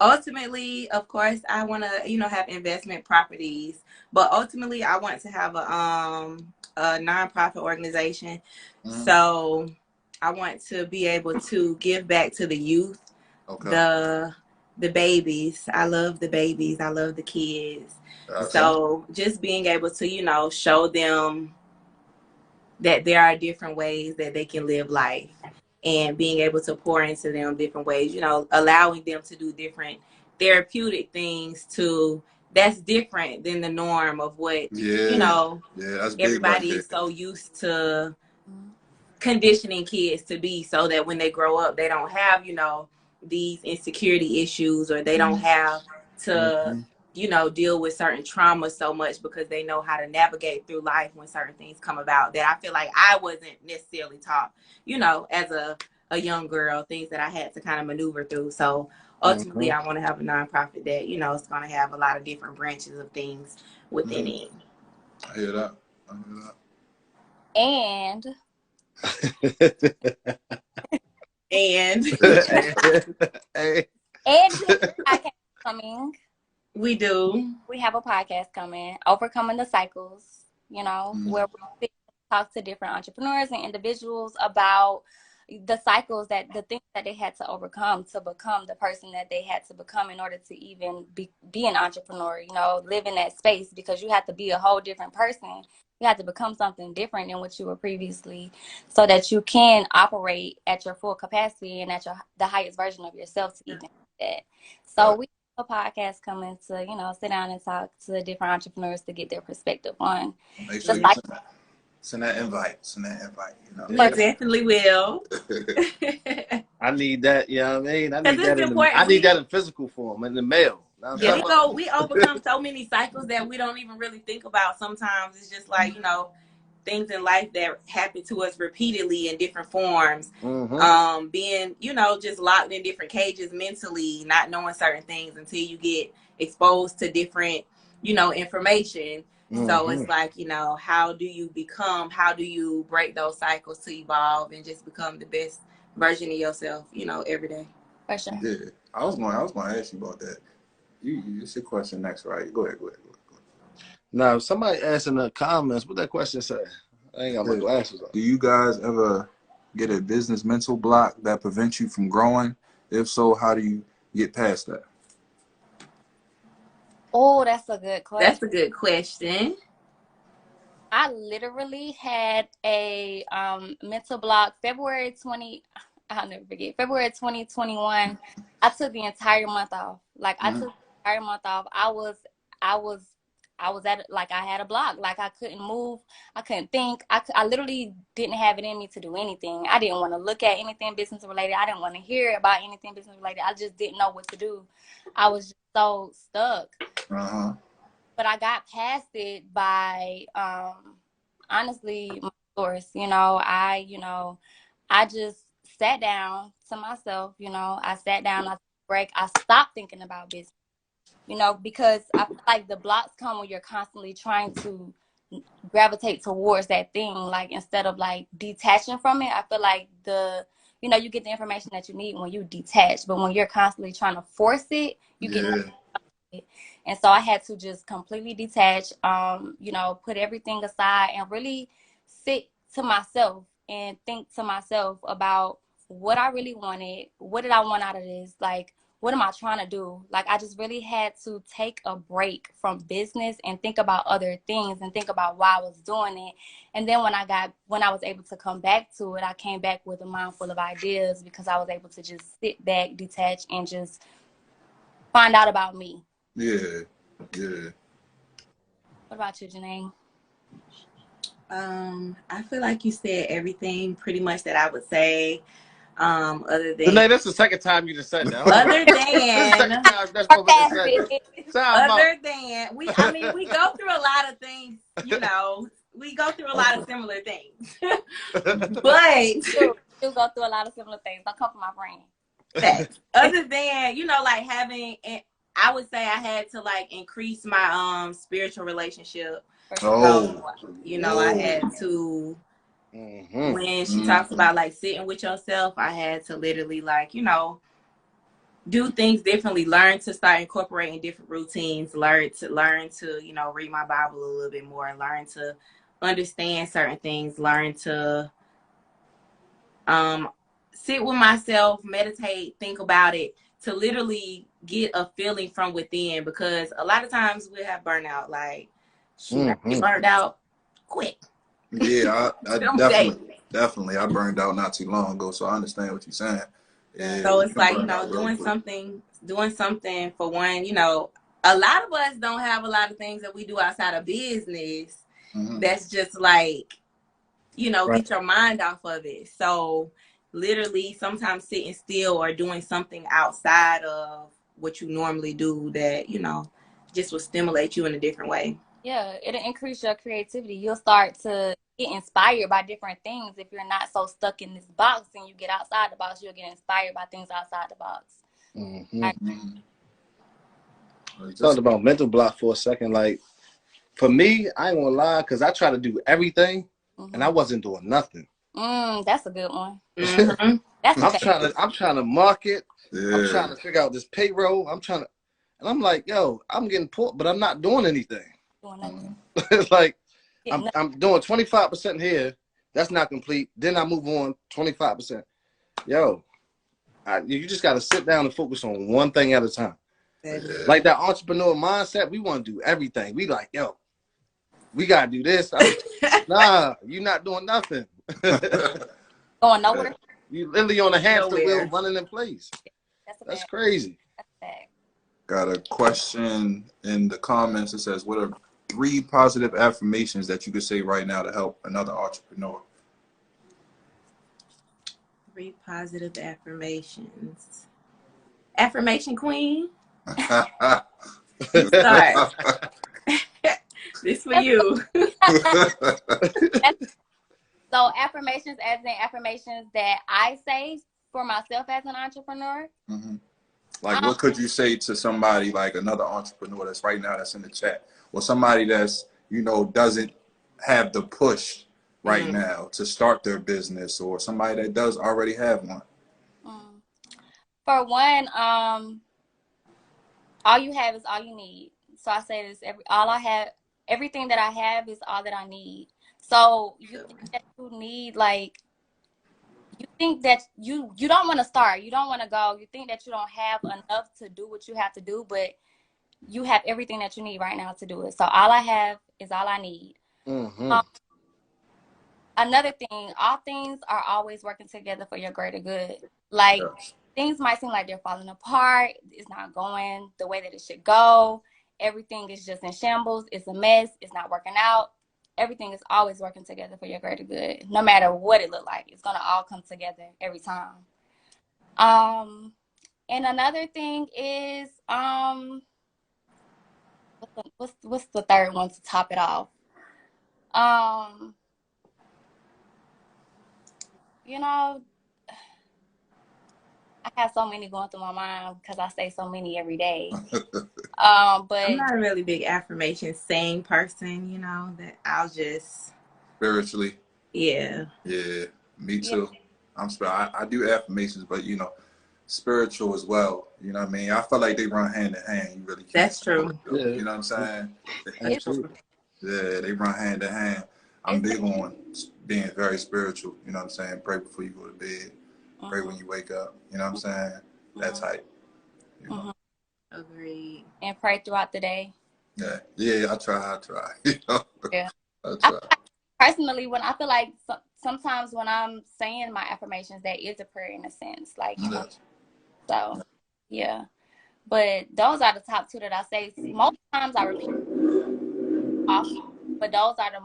ultimately, of course, I want to, you know, have investment properties, but ultimately I want to have a nonprofit organization. Mm-hmm. So I want to be able to give back to the youth, Okay. the babies. I love the babies. I love the kids. Gotcha. So just being able to, you know, show them that there are different ways that they can live life, and being able to pour into them different ways, you know, allowing them to do different therapeutic things that's different than the norm of what, you Yeah. know, Yeah, that's big right everybody there. is so used to conditioning kids to be, so that when they grow up they don't have, you know, these insecurity issues, or they don't have to, Mm-hmm. you know, deal with certain traumas so much, because they know how to navigate through life when certain things come about that I feel like I wasn't necessarily taught, you know, as a young girl, things that I had to kind of maneuver through. So ultimately I want to have a nonprofit that, you know, it's going to have a lot of different branches of things within it. I hear that. I hear that. And And Hey. and we have a podcast coming. we do. We have a podcast coming, Overcoming the Cycles, you know, Mm-hmm. where we talk to different entrepreneurs and individuals about the cycles, that the things that they had to overcome to become the person that they had to become in order to even be an entrepreneur, you know, live in that space, because you have to be a whole different person. You have to become something different than what you were previously, so that you can operate at your full capacity and at the highest version of yourself to even do that. So we have a podcast coming to, you know, sit down and talk to different entrepreneurs to get their perspective on Make the sure you cycle. send that invite. Send that invite, you know. We definitely will. I need that, you know what I mean? Because it's I important. need that in physical form, in the mail. Yeah, we overcome so many cycles that we don't even really think about. Sometimes it's just like, you know, things in life that happen to us repeatedly in different forms. Being, you know, just locked in different cages mentally, not knowing certain things until you get exposed to different, you know, information. So it's like, you know, how do you break those cycles to evolve and just become the best version of yourself, you know, every day. For sure. Yeah. I was going to ask you about that. It's your question next, right? Go ahead. Now, somebody asked in the comments, what that question say? I ain't got my glasses on. Do you guys ever get a business mental block that prevents you from growing? If so, how do you get past that? Oh, that's a good question. That's a good question. I literally had a mental block I'll never forget, February 2021. I took the entire month off. Like I took the entire month off. I was at, like, I had a block. Like I couldn't move. I couldn't think. I literally didn't have it in me to do anything. I didn't want to look at anything business related. I didn't want to hear about anything business related. I just didn't know what to do. I was just so stuck. But I got past it by honestly my source. I just sat down to myself. I sat down, I took a break, I stopped thinking about business. Because I feel like the blocks come when you're constantly trying to gravitate towards that thing, like instead of like detaching from it. I feel like you get the information that you need when you detach, but when you're constantly trying to force it, you get nothing. And so I had to just completely detach, put everything aside and really sit to myself and think to myself about what I really wanted. What did I want out of this? Like, what am I trying to do? Like, I just really had to take a break from business and think about other things and think about why I was doing it. And then when I was able to come back to it, I came back with a mind full of ideas because I was able to just sit back, detach, and just find out about me. Yeah. What about you, Janae? I feel like you said everything pretty much that I would say. Other than Danae, that's the second time you just said that. other than that's what I said. other than we go through a lot of things, you know. We go through a lot of similar things. But you go through a lot of similar things. Don't come from my brain. Facts. Other than, you know, like having, I would say I had to like increase my spiritual relationship. Oh, you know, I had to, when she talks about like sitting with yourself, I had to literally like, you know, do things differently, learn to start incorporating different routines, learn to, you know, read my Bible a little bit more, learn to understand certain things, learn to sit with myself, meditate, think about it, to literally get a feeling from within, because a lot of times we have burnout, like shoot, I get burned out quick. Yeah, I definitely. I burned out not too long ago, so I understand what you're saying. Yeah, so it's like, you know, doing something for one, you know, a lot of us don't have a lot of things that we do outside of business. That's just like, you know, get your mind off of it. So literally sometimes sitting still or doing something outside of what you normally do that, you know, just will stimulate you in a different way. Yeah, it'll increase your creativity. You'll start to get inspired by different things. If you're not so stuck in this box and you get outside the box, you'll get inspired by things outside the box. Talked about mental block for a second. Like, for me, I ain't gonna lie, because I try to do everything and I wasn't doing nothing. That's a good one. I'm trying to market. Yeah. I'm trying to figure out this payroll. And I'm like, yo, I'm getting poor, but I'm not doing anything. It's like I'm doing 25% here. That's not complete. Then I move on 25%. Yo, you just got to sit down and focus on one thing at a time. Like that entrepreneur mindset, we want to do everything. We like, yo, we got to do this. Nah, you're not doing nothing. Going nowhere. You literally on a hamster wheel running in place. That's crazy. That's a fact. Got a question in the comments that says, what are 3 positive affirmations that you could say right now to help another entrepreneur? 3 positive affirmations. Affirmation queen. Start. This for you. So affirmations, as in affirmations that I say for myself as an entrepreneur. Like, what could you say to somebody, like another entrepreneur that's right now that's in the chat, or somebody that's, you know, doesn't have the push right now to start their business, or somebody that does already have one? For one, all you have is all you need. So I say this, everything that I have is all that I need. So you think that you need, like, you think that you don't want to start, you don't want to go, you think that you don't have enough to do what you have to do, but you have everything that you need right now to do it. So all I have is all I need. Another thing, all things are always working together for your greater good. Like, things might seem like they're falling apart, it's not going the way that it should go, everything is just in shambles, it's a mess, it's not working out. Everything is always working together for your greater good. No matter what it look like, it's gonna all come together every time. And another thing is, what's the third one to top it off? You know, I have so many going through my mind because I say so many every day. But I'm not a really big affirmation saying person, you know, that I'll just Spiritually. Yeah, me too. I do affirmations, but, you know, spiritual as well. You know what I mean? I feel like they run hand in hand. You really can't. That's true. You know what I'm saying? Yeah, they run hand in hand. I'm big on being very spiritual. You know what I'm saying? Pray before you go to bed. Pray when you wake up. You know what I'm saying? That type. You know? Agreed. And pray throughout the day. Yeah, I try. You know? Yeah. I try. Personally, when I feel like sometimes when I'm saying my affirmations, that is a prayer in a sense. Like, you know, so, yeah. But those are the top 2 that I say. Most times I repeat often, but those are the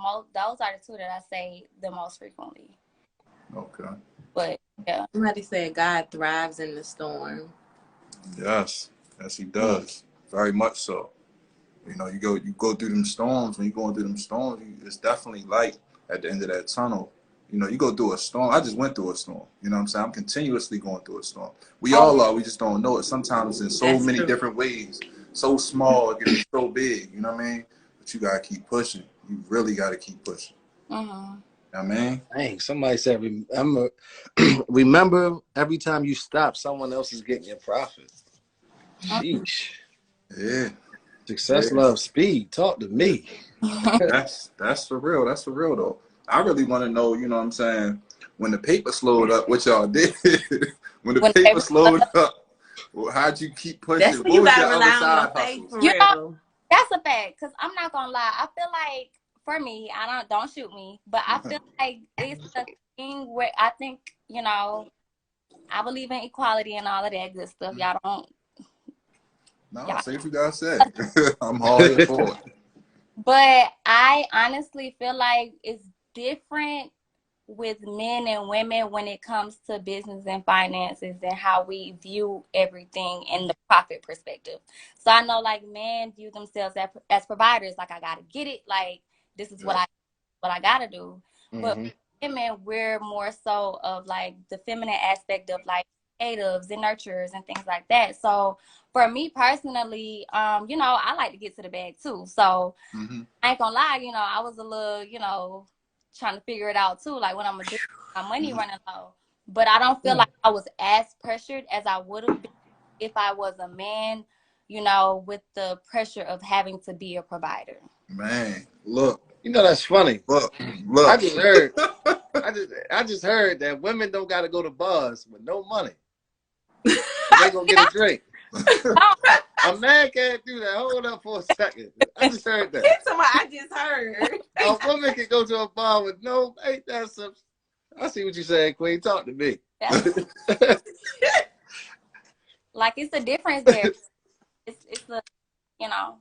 2 that I say the most frequently. Okay. But Yeah. Somebody said God thrives in the storm. Yes, yes, he does. Very much so. You know, you go through them storms. When you're going through them storms, it's definitely light at the end of that tunnel. You know, you go through a storm. I just went through a storm. You know what I'm saying? I'm continuously going through a storm. We Oh, all are. We just don't know it. Sometimes in so That's many true. different ways. So small, it can be so big. You know what I mean? But you gotta keep pushing. You really gotta keep pushing. mm-hmm. You know what I mean? Dang, somebody said, remember, remember every time you stop, someone else is getting your profit. Sheesh. Yeah. Success, Yeah. love, speed. Talk to me. That's for real. That's for real though. I really want to know, you know what I'm saying, when the paper slowed up, what y'all did. When the When paper slowed up, well, how'd you keep pushing? That's when What you was your gotta other rely on your side faith hustles? for you know, real. that's a fact. Cause I'm not gonna lie. I feel like for me, I don't shoot me, but I feel like it's a thing where I think, you know, I believe in equality and all of that good stuff. No, Y'all. say what you gotta say. I'm all here for it. But I honestly feel like it's different with men and women when it comes to business and finances and how we view everything in the profit perspective. So I know like men view themselves as providers, like I gotta get it, like this is Yeah. what I gotta do. But Mhm. women, we're more so of like the feminine aspect of like creatives and nurturers and things like that. So for me personally, you know, I like to get to the bag too. So Mm-hmm. I ain't gonna lie, you know, I was a little, you know, trying to figure it out too, like what I'm gonna do, my money running low. But I don't feel like I was as pressured as I would have been if I was a man, you know, with the pressure of having to be a provider. Man, look, You know that's funny. look, I look. just heard. I just heard that women don't got to go to bars with no money. They gonna get a drink. A man can't do that. Hold up for a second. I just heard that. That's what I just heard. A woman can go to a bar with no. Ain't that some? I see what you saying, Queen. Talk to me. Like it's a difference there. It's a, you know,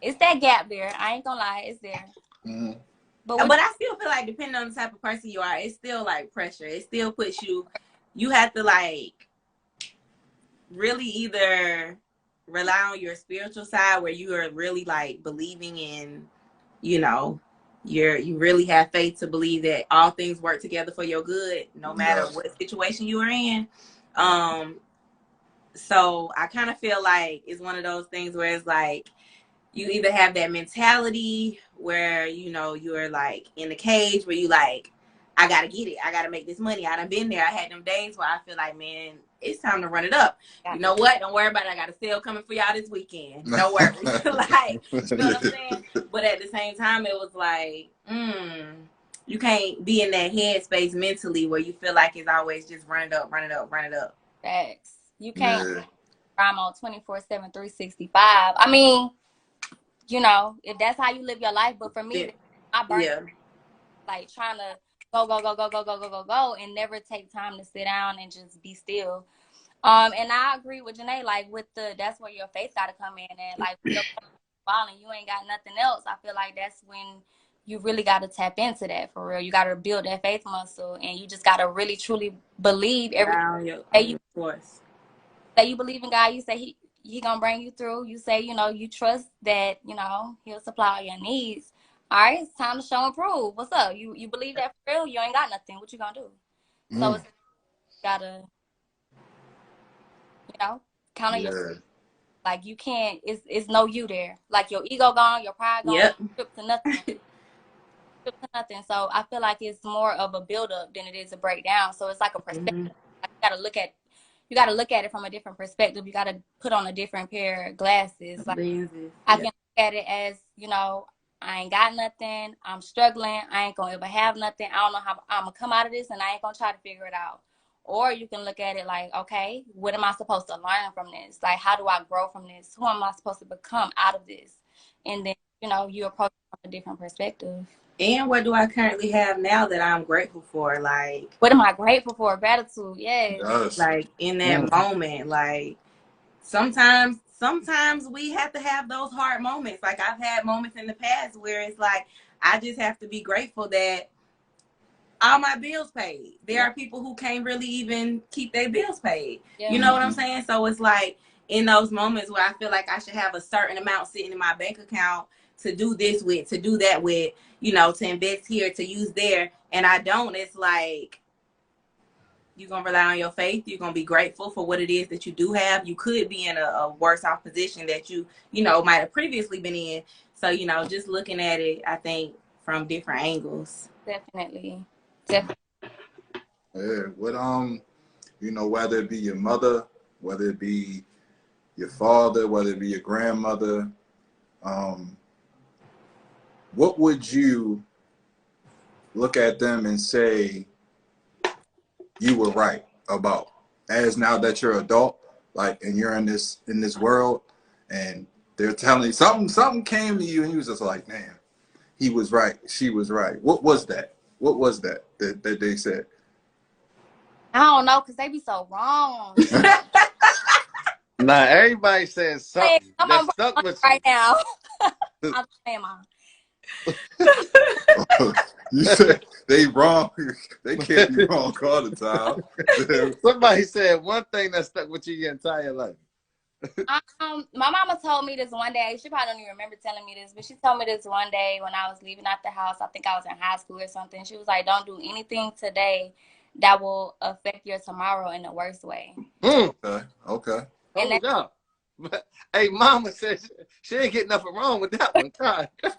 it's that gap there. I ain't gonna lie, it's there. Mm-hmm. But But I still feel like depending on the type of person you are, it's still like pressure. It still puts you have to like really either rely on your spiritual side where you are really like believing in, you know, you really have faith to believe that all things work together for your good, no matter Yes. what situation you are in. So I kind of feel like it's one of those things where it's like you either have that mentality where, you know, you're like in the cage where you like, I gotta get it. I gotta make this money. I done been there. I had them days where I feel like, man, it's time to run it up. You know what? Don't worry about it. I got a sale coming for y'all this weekend. Don't worry. Like, you know what I'm saying? But at the same time, it was like, you can't be in that headspace mentally where you feel like it's always just run it up, run it up, run it up. facts. You can't Yeah. rhyme on 24/7, 365. I mean, you know, if that's how you live your life, but for me, I burn like trying to go, go, go, go, go, go, go, go, go, and never take time to sit down and just be still. And I agree with Janae, like with that's where your faith gotta come in, and like when you're falling, you ain't got nothing else. I feel like that's when you really gotta tap into that for real. You gotta build that faith muscle, and you just gotta really truly believe everything. Say you believe in God, you say he gonna bring you through. You say, you know, you trust that, you know, he'll supply all your needs. All right, it's time to show and prove. What's up? You believe that for real? You ain't got nothing. What you gonna do? So it's gotta, you know, count on yourself. Like you can't. It's no you there. Like your ego gone, your pride gone. Strip to nothing. Strip to nothing. So I feel like it's more of a build up than it is a breakdown. So it's like a perspective. Like you gotta look at it from a different perspective. You gotta put on a different pair of glasses. Like I can look at it as, you know, I ain't got nothing. I'm struggling. I ain't gonna ever have nothing. I don't know how I'm gonna come out of this, and I ain't gonna try to figure it out. Or you can look at it like, okay, what am I supposed to learn from this? Like, how do I grow from this? Who am I supposed to become out of this? And then, you know, you approach it from a different perspective. And what do I currently have now that I'm grateful for? Like, what am I grateful for? Gratitude, yes. Like in that moment, like sometimes we have to have those hard moments. Like I've had moments in the past where it's like I just have to be grateful that all my bills paid. There are people who can't really even keep their bills paid. Yeah. You know what I'm saying? So it's like in those moments where I feel like I should have a certain amount sitting in my bank account to do this with, to do that with, you know, to invest here, to use there, and I don't, it's like, you're going to rely on your faith. You're going to be grateful for what it is that you do have. You could be in a worse off position that you know, might have previously been in. So, you know, just looking at it, I think, from different angles. Definitely. Yeah. What, you know, whether it be your mother, whether it be your father, whether it be your grandmother, what would you look at them and say you were right about, as now that you're adult, like, and you're in this world, and they're telling you something came to you and you was just like, man, he was right, she was right. What was that that they said? I don't know, because they be so wrong. Nah, everybody says something I'm that stuck with right you. now. I'm saying, Mom. You said they wrong. They can't be wrong all the time. Somebody said one thing that stuck with you your entire life. My mama told me this one day. She probably don't even remember telling me this, but she told me this one day when I was leaving out the house. I think I was in high school or something. She was like, don't do anything today that will affect your tomorrow in the worst way. Okay. And Hold up. But, hey, mama said she ain't getting nothing wrong with that one. God, I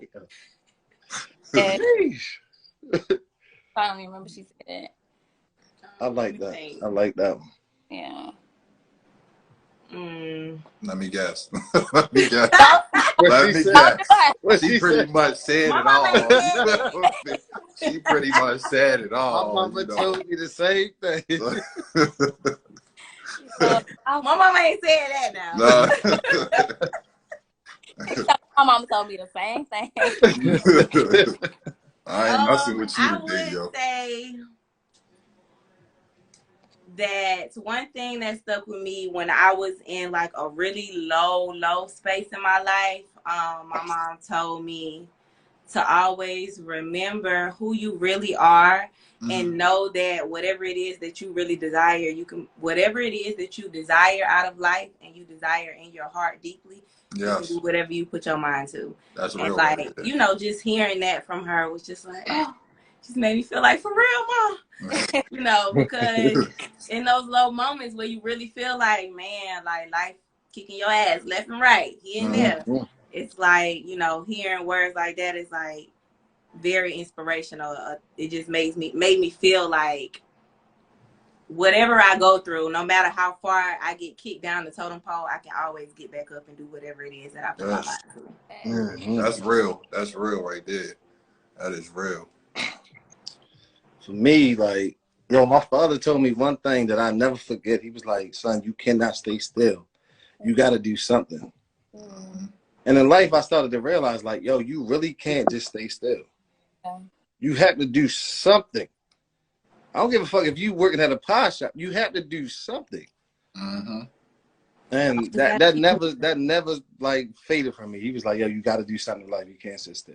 Sheesh. don't even remember she said it. I like that. I like that one. Yeah. Let me guess. Let me guess. What she said? What She pretty much said it all. She pretty much said it all. My mama told me the same thing. My mama ain't said that now. No. My mama told me the same thing. I ain't messing with you today, yo. I would say that one thing that stuck with me when I was in like a really low space in my life, my mom told me to always remember who you really are, and know that whatever it is that you really desire, whatever it is that you desire out of life and you desire in your heart deeply, you can do whatever you put your mind to. That's and real. Like, you know, just hearing that from her was just like, oh, just made me feel like, for real, Mom. You know, because in those low moments where you really feel like, man, like life kicking your ass left and right, here and there, it's like, you know, hearing words like that is like very inspirational. It just made me feel like whatever I go through, no matter how far I get kicked down the totem pole, I can always get back up and do whatever it is that I put my mind to. That's real. That's real right there. That is real. For me, like, yo, my father told me one thing that I never forget. He was like, son, you cannot stay still. You got to do something. And in life, I started to realize, like, yo, you really can't just stay still. You have to do something. I don't give a fuck if you working at a pie shop. You have to do something. And that never like faded from me. He was like, yo, you got to do something in life. You can't sit still.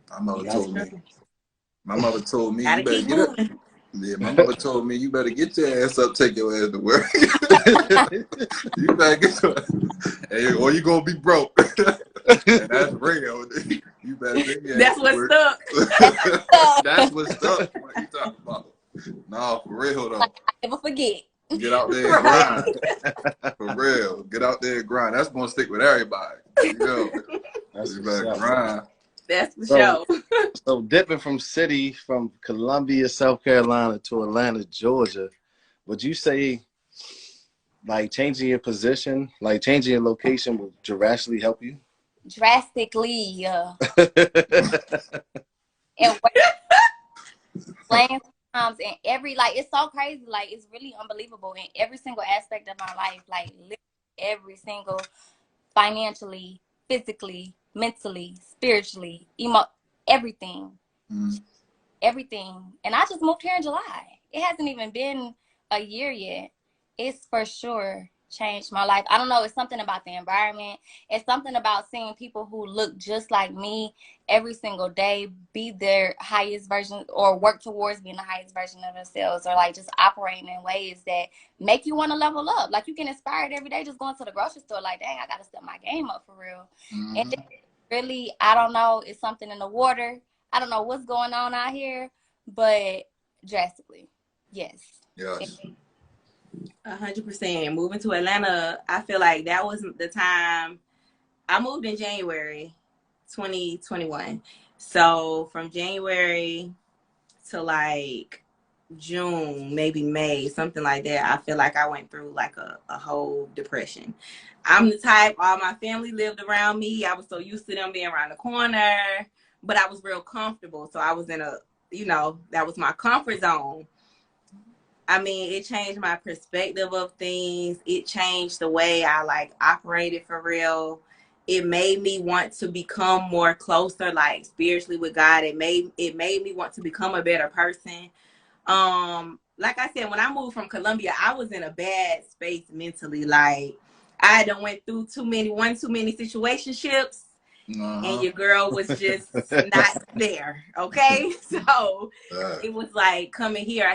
My mother told me. My mother told me, gotta you better keep get up. moving. Yeah, my mother told me, you better get your ass up, take your ass to work. You better get your hey, or you gonna be broke. And that's real. You better take your ass That's to what work. stuck. That's what stuck. What you talking about? No, for real though. I never forget. Get out there and grind. For real. Get out there and grind. That's gonna stick with everybody. You know. You better grind. That's the show. So dipping from Columbia, South Carolina to Atlanta, Georgia, would you say like changing your position, like changing your location will drastically help you? Drastically. And playing times in every, like, it's so crazy. Like, it's really unbelievable in every single aspect of my life. Like, literally every single, financially, physically, mentally, spiritually, everything. Everything. And I just moved here in July. It hasn't even been a year yet. It's for sure changed my life. I don't know. It's something about the environment. It's something about seeing people who look just like me every single day be their highest version or work towards being the highest version of themselves, or like just operating in ways that make you want to level up. Like you get inspired every day just going to the grocery store like, dang, I got to step my game up for real. And it really, I don't know, it's something in the water. I don't know what's going on out here, but drastically, yes. Yes. 100%. Moving to Atlanta, I feel like that was the time. I moved in January 2021. So from January to like June, maybe May, something like that, I feel like I went through like a whole depression. I'm the type, all my family lived around me. I was so used to them being around the corner, but I was real comfortable. So I was in a, that was my comfort zone. I mean, it changed my perspective of things. It changed the way I like operated for real. It made me want to become more closer, like spiritually with God. It made me want to become a better person. Like I said, when I moved from Columbia, I was in a bad space mentally. Like I done went through too many situationships, and your girl was just not there. Okay, so it was like coming here.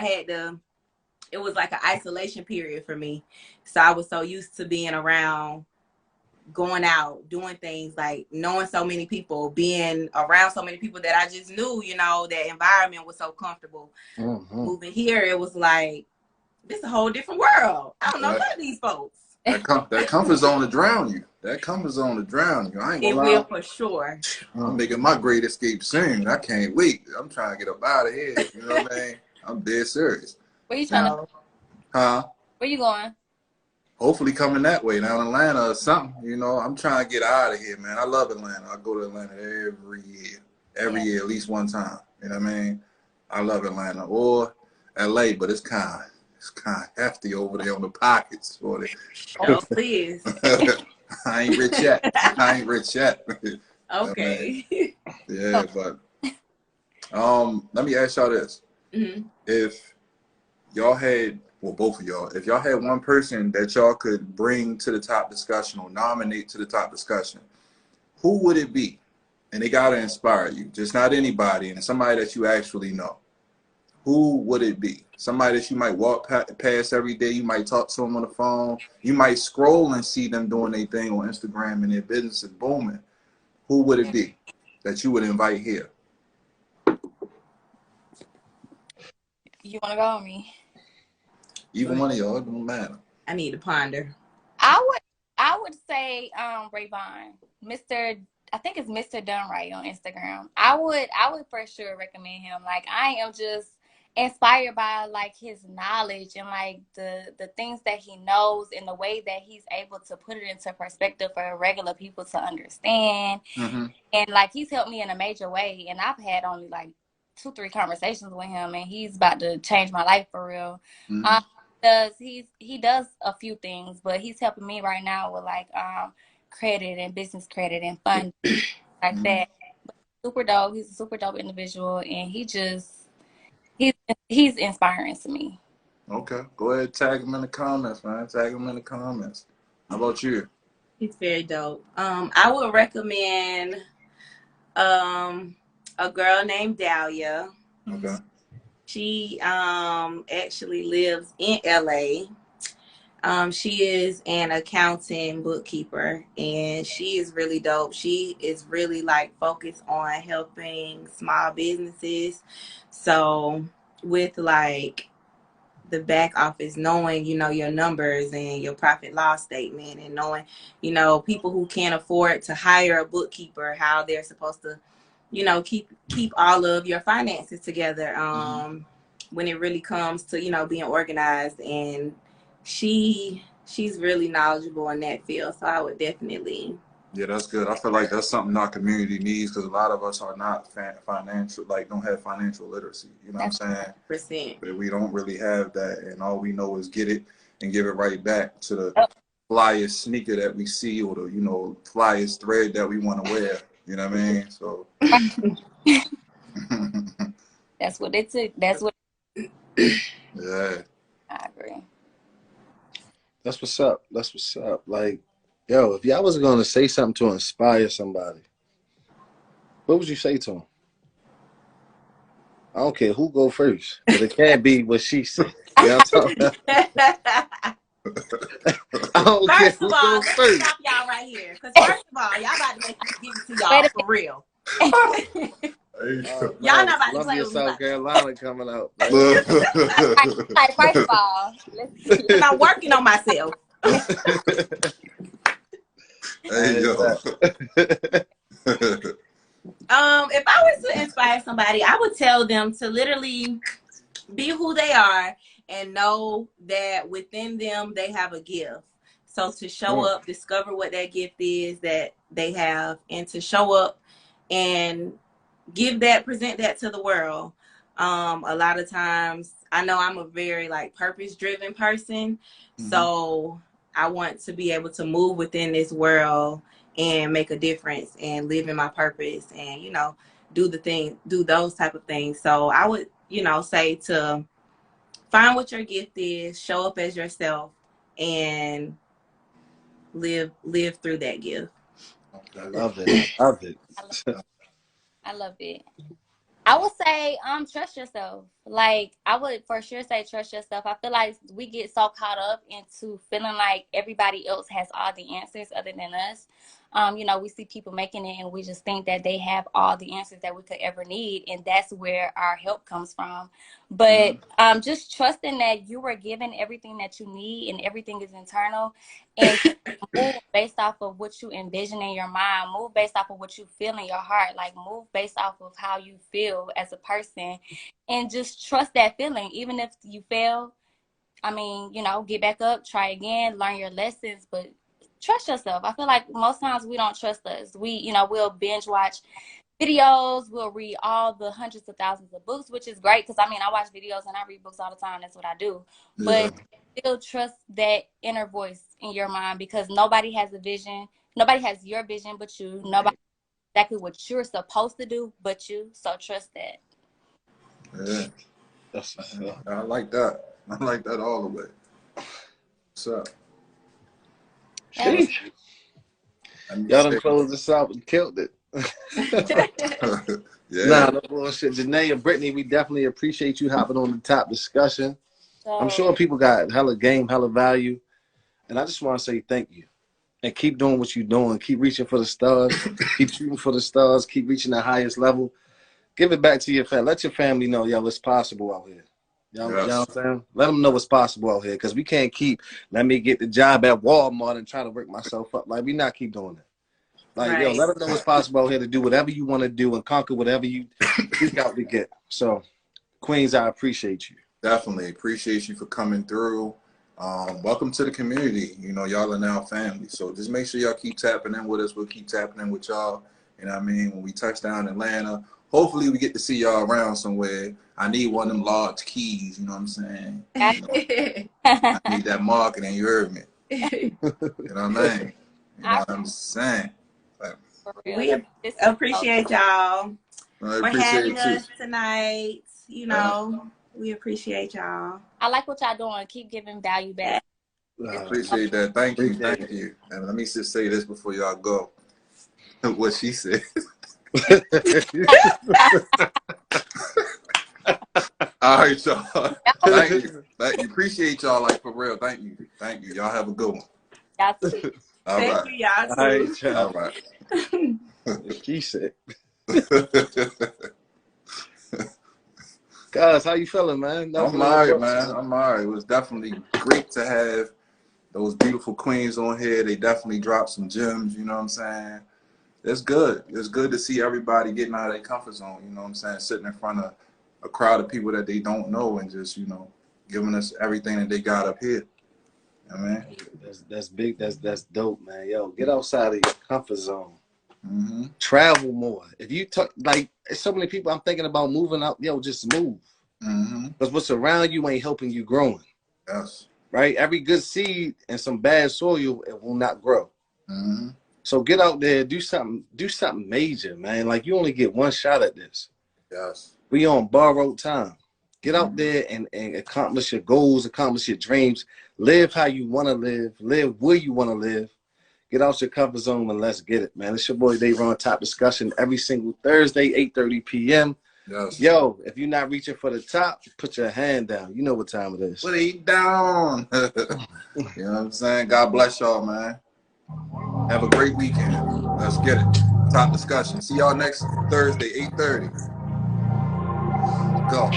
It was like an isolation period for me. So I was so used to being around, going out, doing things, like knowing so many people, being around so many people that I just knew, that environment was so comfortable. Moving here, it was like, this is a whole different world. I don't know none of these folks. That comfort zone to drown you. That comfort zone to drown you. I ain't gonna lie. It will for sure. I'm making my great escape soon. I can't wait. I'm trying to get up out of here. You know what I mean? I'm dead serious. Where you trying to? Huh? Where you going? Hopefully coming that way, down Atlanta or something. I'm trying to get out of here, man. I love Atlanta. I go to Atlanta every year. Every year, at least one time. You know what I mean? I love Atlanta. Or LA, but it's kind of hefty over there on the pockets for it. Oh, please. I ain't rich yet. Okay. Yeah, but let me ask y'all this. If y'all had, well, both of y'all, if y'all had one person that y'all could bring to the top discussion or nominate to the top discussion, who would it be? And they got to inspire you, just not anybody, and somebody that you actually know. Who would it be? Somebody that you might walk past every day. You might talk to them on the phone. You might scroll and see them doing their thing on Instagram and their business is booming. Who would it be that you would invite here? You want to go on me? Even one of y'all, it don't matter. I need to ponder. I would say Rayvon, I think it's Mr. Dunright on Instagram. I would for sure recommend him. Like I am just inspired by like his knowledge and like the things that he knows and the way that he's able to put it into perspective for regular people to understand. And like he's helped me in a major way, and I've had only like 2-3 conversations with him, and he's about to change my life for real. He does a few things, but he's helping me right now with like credit and business credit and funding like that. But super dope. He's a super dope individual, and he's inspiring to me. Okay, go ahead, tag him in the comments, man. Tag him in the comments. How about you? He's very dope. I would recommend a girl named Dahlia. Okay. She actually lives in LA. She is an accountant, bookkeeper, and she is really dope. She is really like focused on helping small businesses. So with like the back office, knowing, your numbers and your profit loss statement, and knowing, people who can't afford to hire a bookkeeper, how they're supposed to, keep all of your finances together. When it really comes to, being organized, and she's really knowledgeable in that field. So I would definitely. Yeah, that's good. I feel like that's something our community needs, because a lot of us are not financial, like don't have financial literacy. You know what I'm saying? 100%. But we don't really have that, and all we know is get it and give it right back to the flyest sneaker that we see, or the flyest thread that we want to wear. You know what I mean? So that's what it took. That's what. Yeah. I agree. That's what's up. That's what's up. Like, yo, if y'all was gonna say something to inspire somebody, what would you say to them? I don't care who go first, but it can't be what she said. You know what I'm talking about? I don't care First who of all, go let me first. stop y'all right here. Because first of all, y'all about to make me give it to y'all for real. Y'all not about to play Columbia, with me South about Carolina coming out. Man. Like, first of all, because I'm working on myself. Hey, yo. If I was to inspire somebody, I would tell them to literally be who they are and know that within them they have a gift. So to show up, discover what that gift is that they have, and to show up and present that to the world. A lot of times, I know I'm a very like purpose driven person, so I want to be able to move within this world and make a difference and live in my purpose and, you know, do those type of things. So I would, you know, say to find what your gift is, show up as yourself, and live through that gift. I love it. I love it. I love it. I would say, trust yourself. Like, I would for sure say trust yourself. I feel like we get so caught up into feeling like everybody else has all the answers other than us. You know, we see people making it and we just think that they have all the answers that we could ever need. And that's where our help comes from. But just trusting that you were given everything that you need and everything is internal, and move based off of what you envision in your mind, move based off of what you feel in your heart, like move based off of how you feel as a person, and just trust that feeling. Even if you fail, I mean, you know, get back up, try again, learn your lessons, but trust yourself. I feel like most times we don't trust us. We, you know, we'll binge watch videos, we'll read all the hundreds of thousands of books, which is great because I mean I watch videos and I read books all the time. That's what I do. But still trust that inner voice in your mind, because nobody has a vision. Nobody has your vision but you. Nobody knows exactly what you're supposed to do but you. So trust that. Yeah. I like that. I like that all the way. What's up? Sheesh. Y'all done closed this out and killed it. Nah, no bullshit. Janae and Brittany, we definitely appreciate you hopping on the top discussion. I'm sure people got hella game, hella value. And I just want to say thank you. And keep doing what you're doing. Keep reaching for the stars. Keep shooting for the stars. Keep reaching the highest level. Give it back to your family. Let your family know, yo, it's possible out here. You know what I'm saying? Let them know what's possible out here. Because we can't keep, let me get the job at Walmart and try to work myself up. Like, we not keep doing that. Like, yo, let them know what's possible out here to do whatever you want to do and conquer whatever you got to get. So, Queens, I appreciate you. Definitely appreciate you for coming through. Welcome to the community. You know, y'all are now family. So just make sure y'all keep tapping in with us. We'll keep tapping in with y'all. You know what I mean? When we touch down in Atlanta, hopefully we get to see y'all around somewhere. I need one of them large keys. You know what I'm saying? You know, I need that marketing. You heard me? You know what I mean? You know what I'm saying? We appreciate y'all for having us tonight. You know, we appreciate y'all. I like what y'all doing. Keep giving value back. I appreciate that. Thank you. Thank you. And let me just say this before y'all go. What she said. All right, y'all. Thank you. Appreciate y'all, like, for real. Thank you. Thank you. Y'all have a good one. Y'all too. All right. Thank you, y'all too. All right. She said. Guys, how you feeling, man? I'm all right, man. I'm all right. It was definitely great to have those beautiful queens on here. They definitely dropped some gems, you know what I'm saying? It's good. It's good to see everybody getting out of their comfort zone, you know what I'm saying? Sitting in front of a crowd of people that they don't know and just, you know, giving us everything that they got up here. You know what I mean? That's big. That's dope, man. Yo, get outside of your comfort zone. Travel more. If you talk, like, so many people, I'm thinking about moving out. Yo, just move. Because what's around you ain't helping you growing. Yes. Right? Every good seed and some bad soil, it will not grow. So get out there, do something major, man. Like, you only get one shot at this. Yes. We on borrowed time. Get out there and accomplish your goals, accomplish your dreams. Live how you want to live. Live where you want to live. Get out your comfort zone and let's get it, man. It's your boy Davon, Top Discussion, every single Thursday, 8:30 p.m. Yes. Yo, if you're not reaching for the top, put your hand down. You know what time it is. Put it down. You know what I'm saying? God bless y'all, man. Have a great weekend. Let's get it. Top Discussion. See y'all next Thursday, 8:30. Go.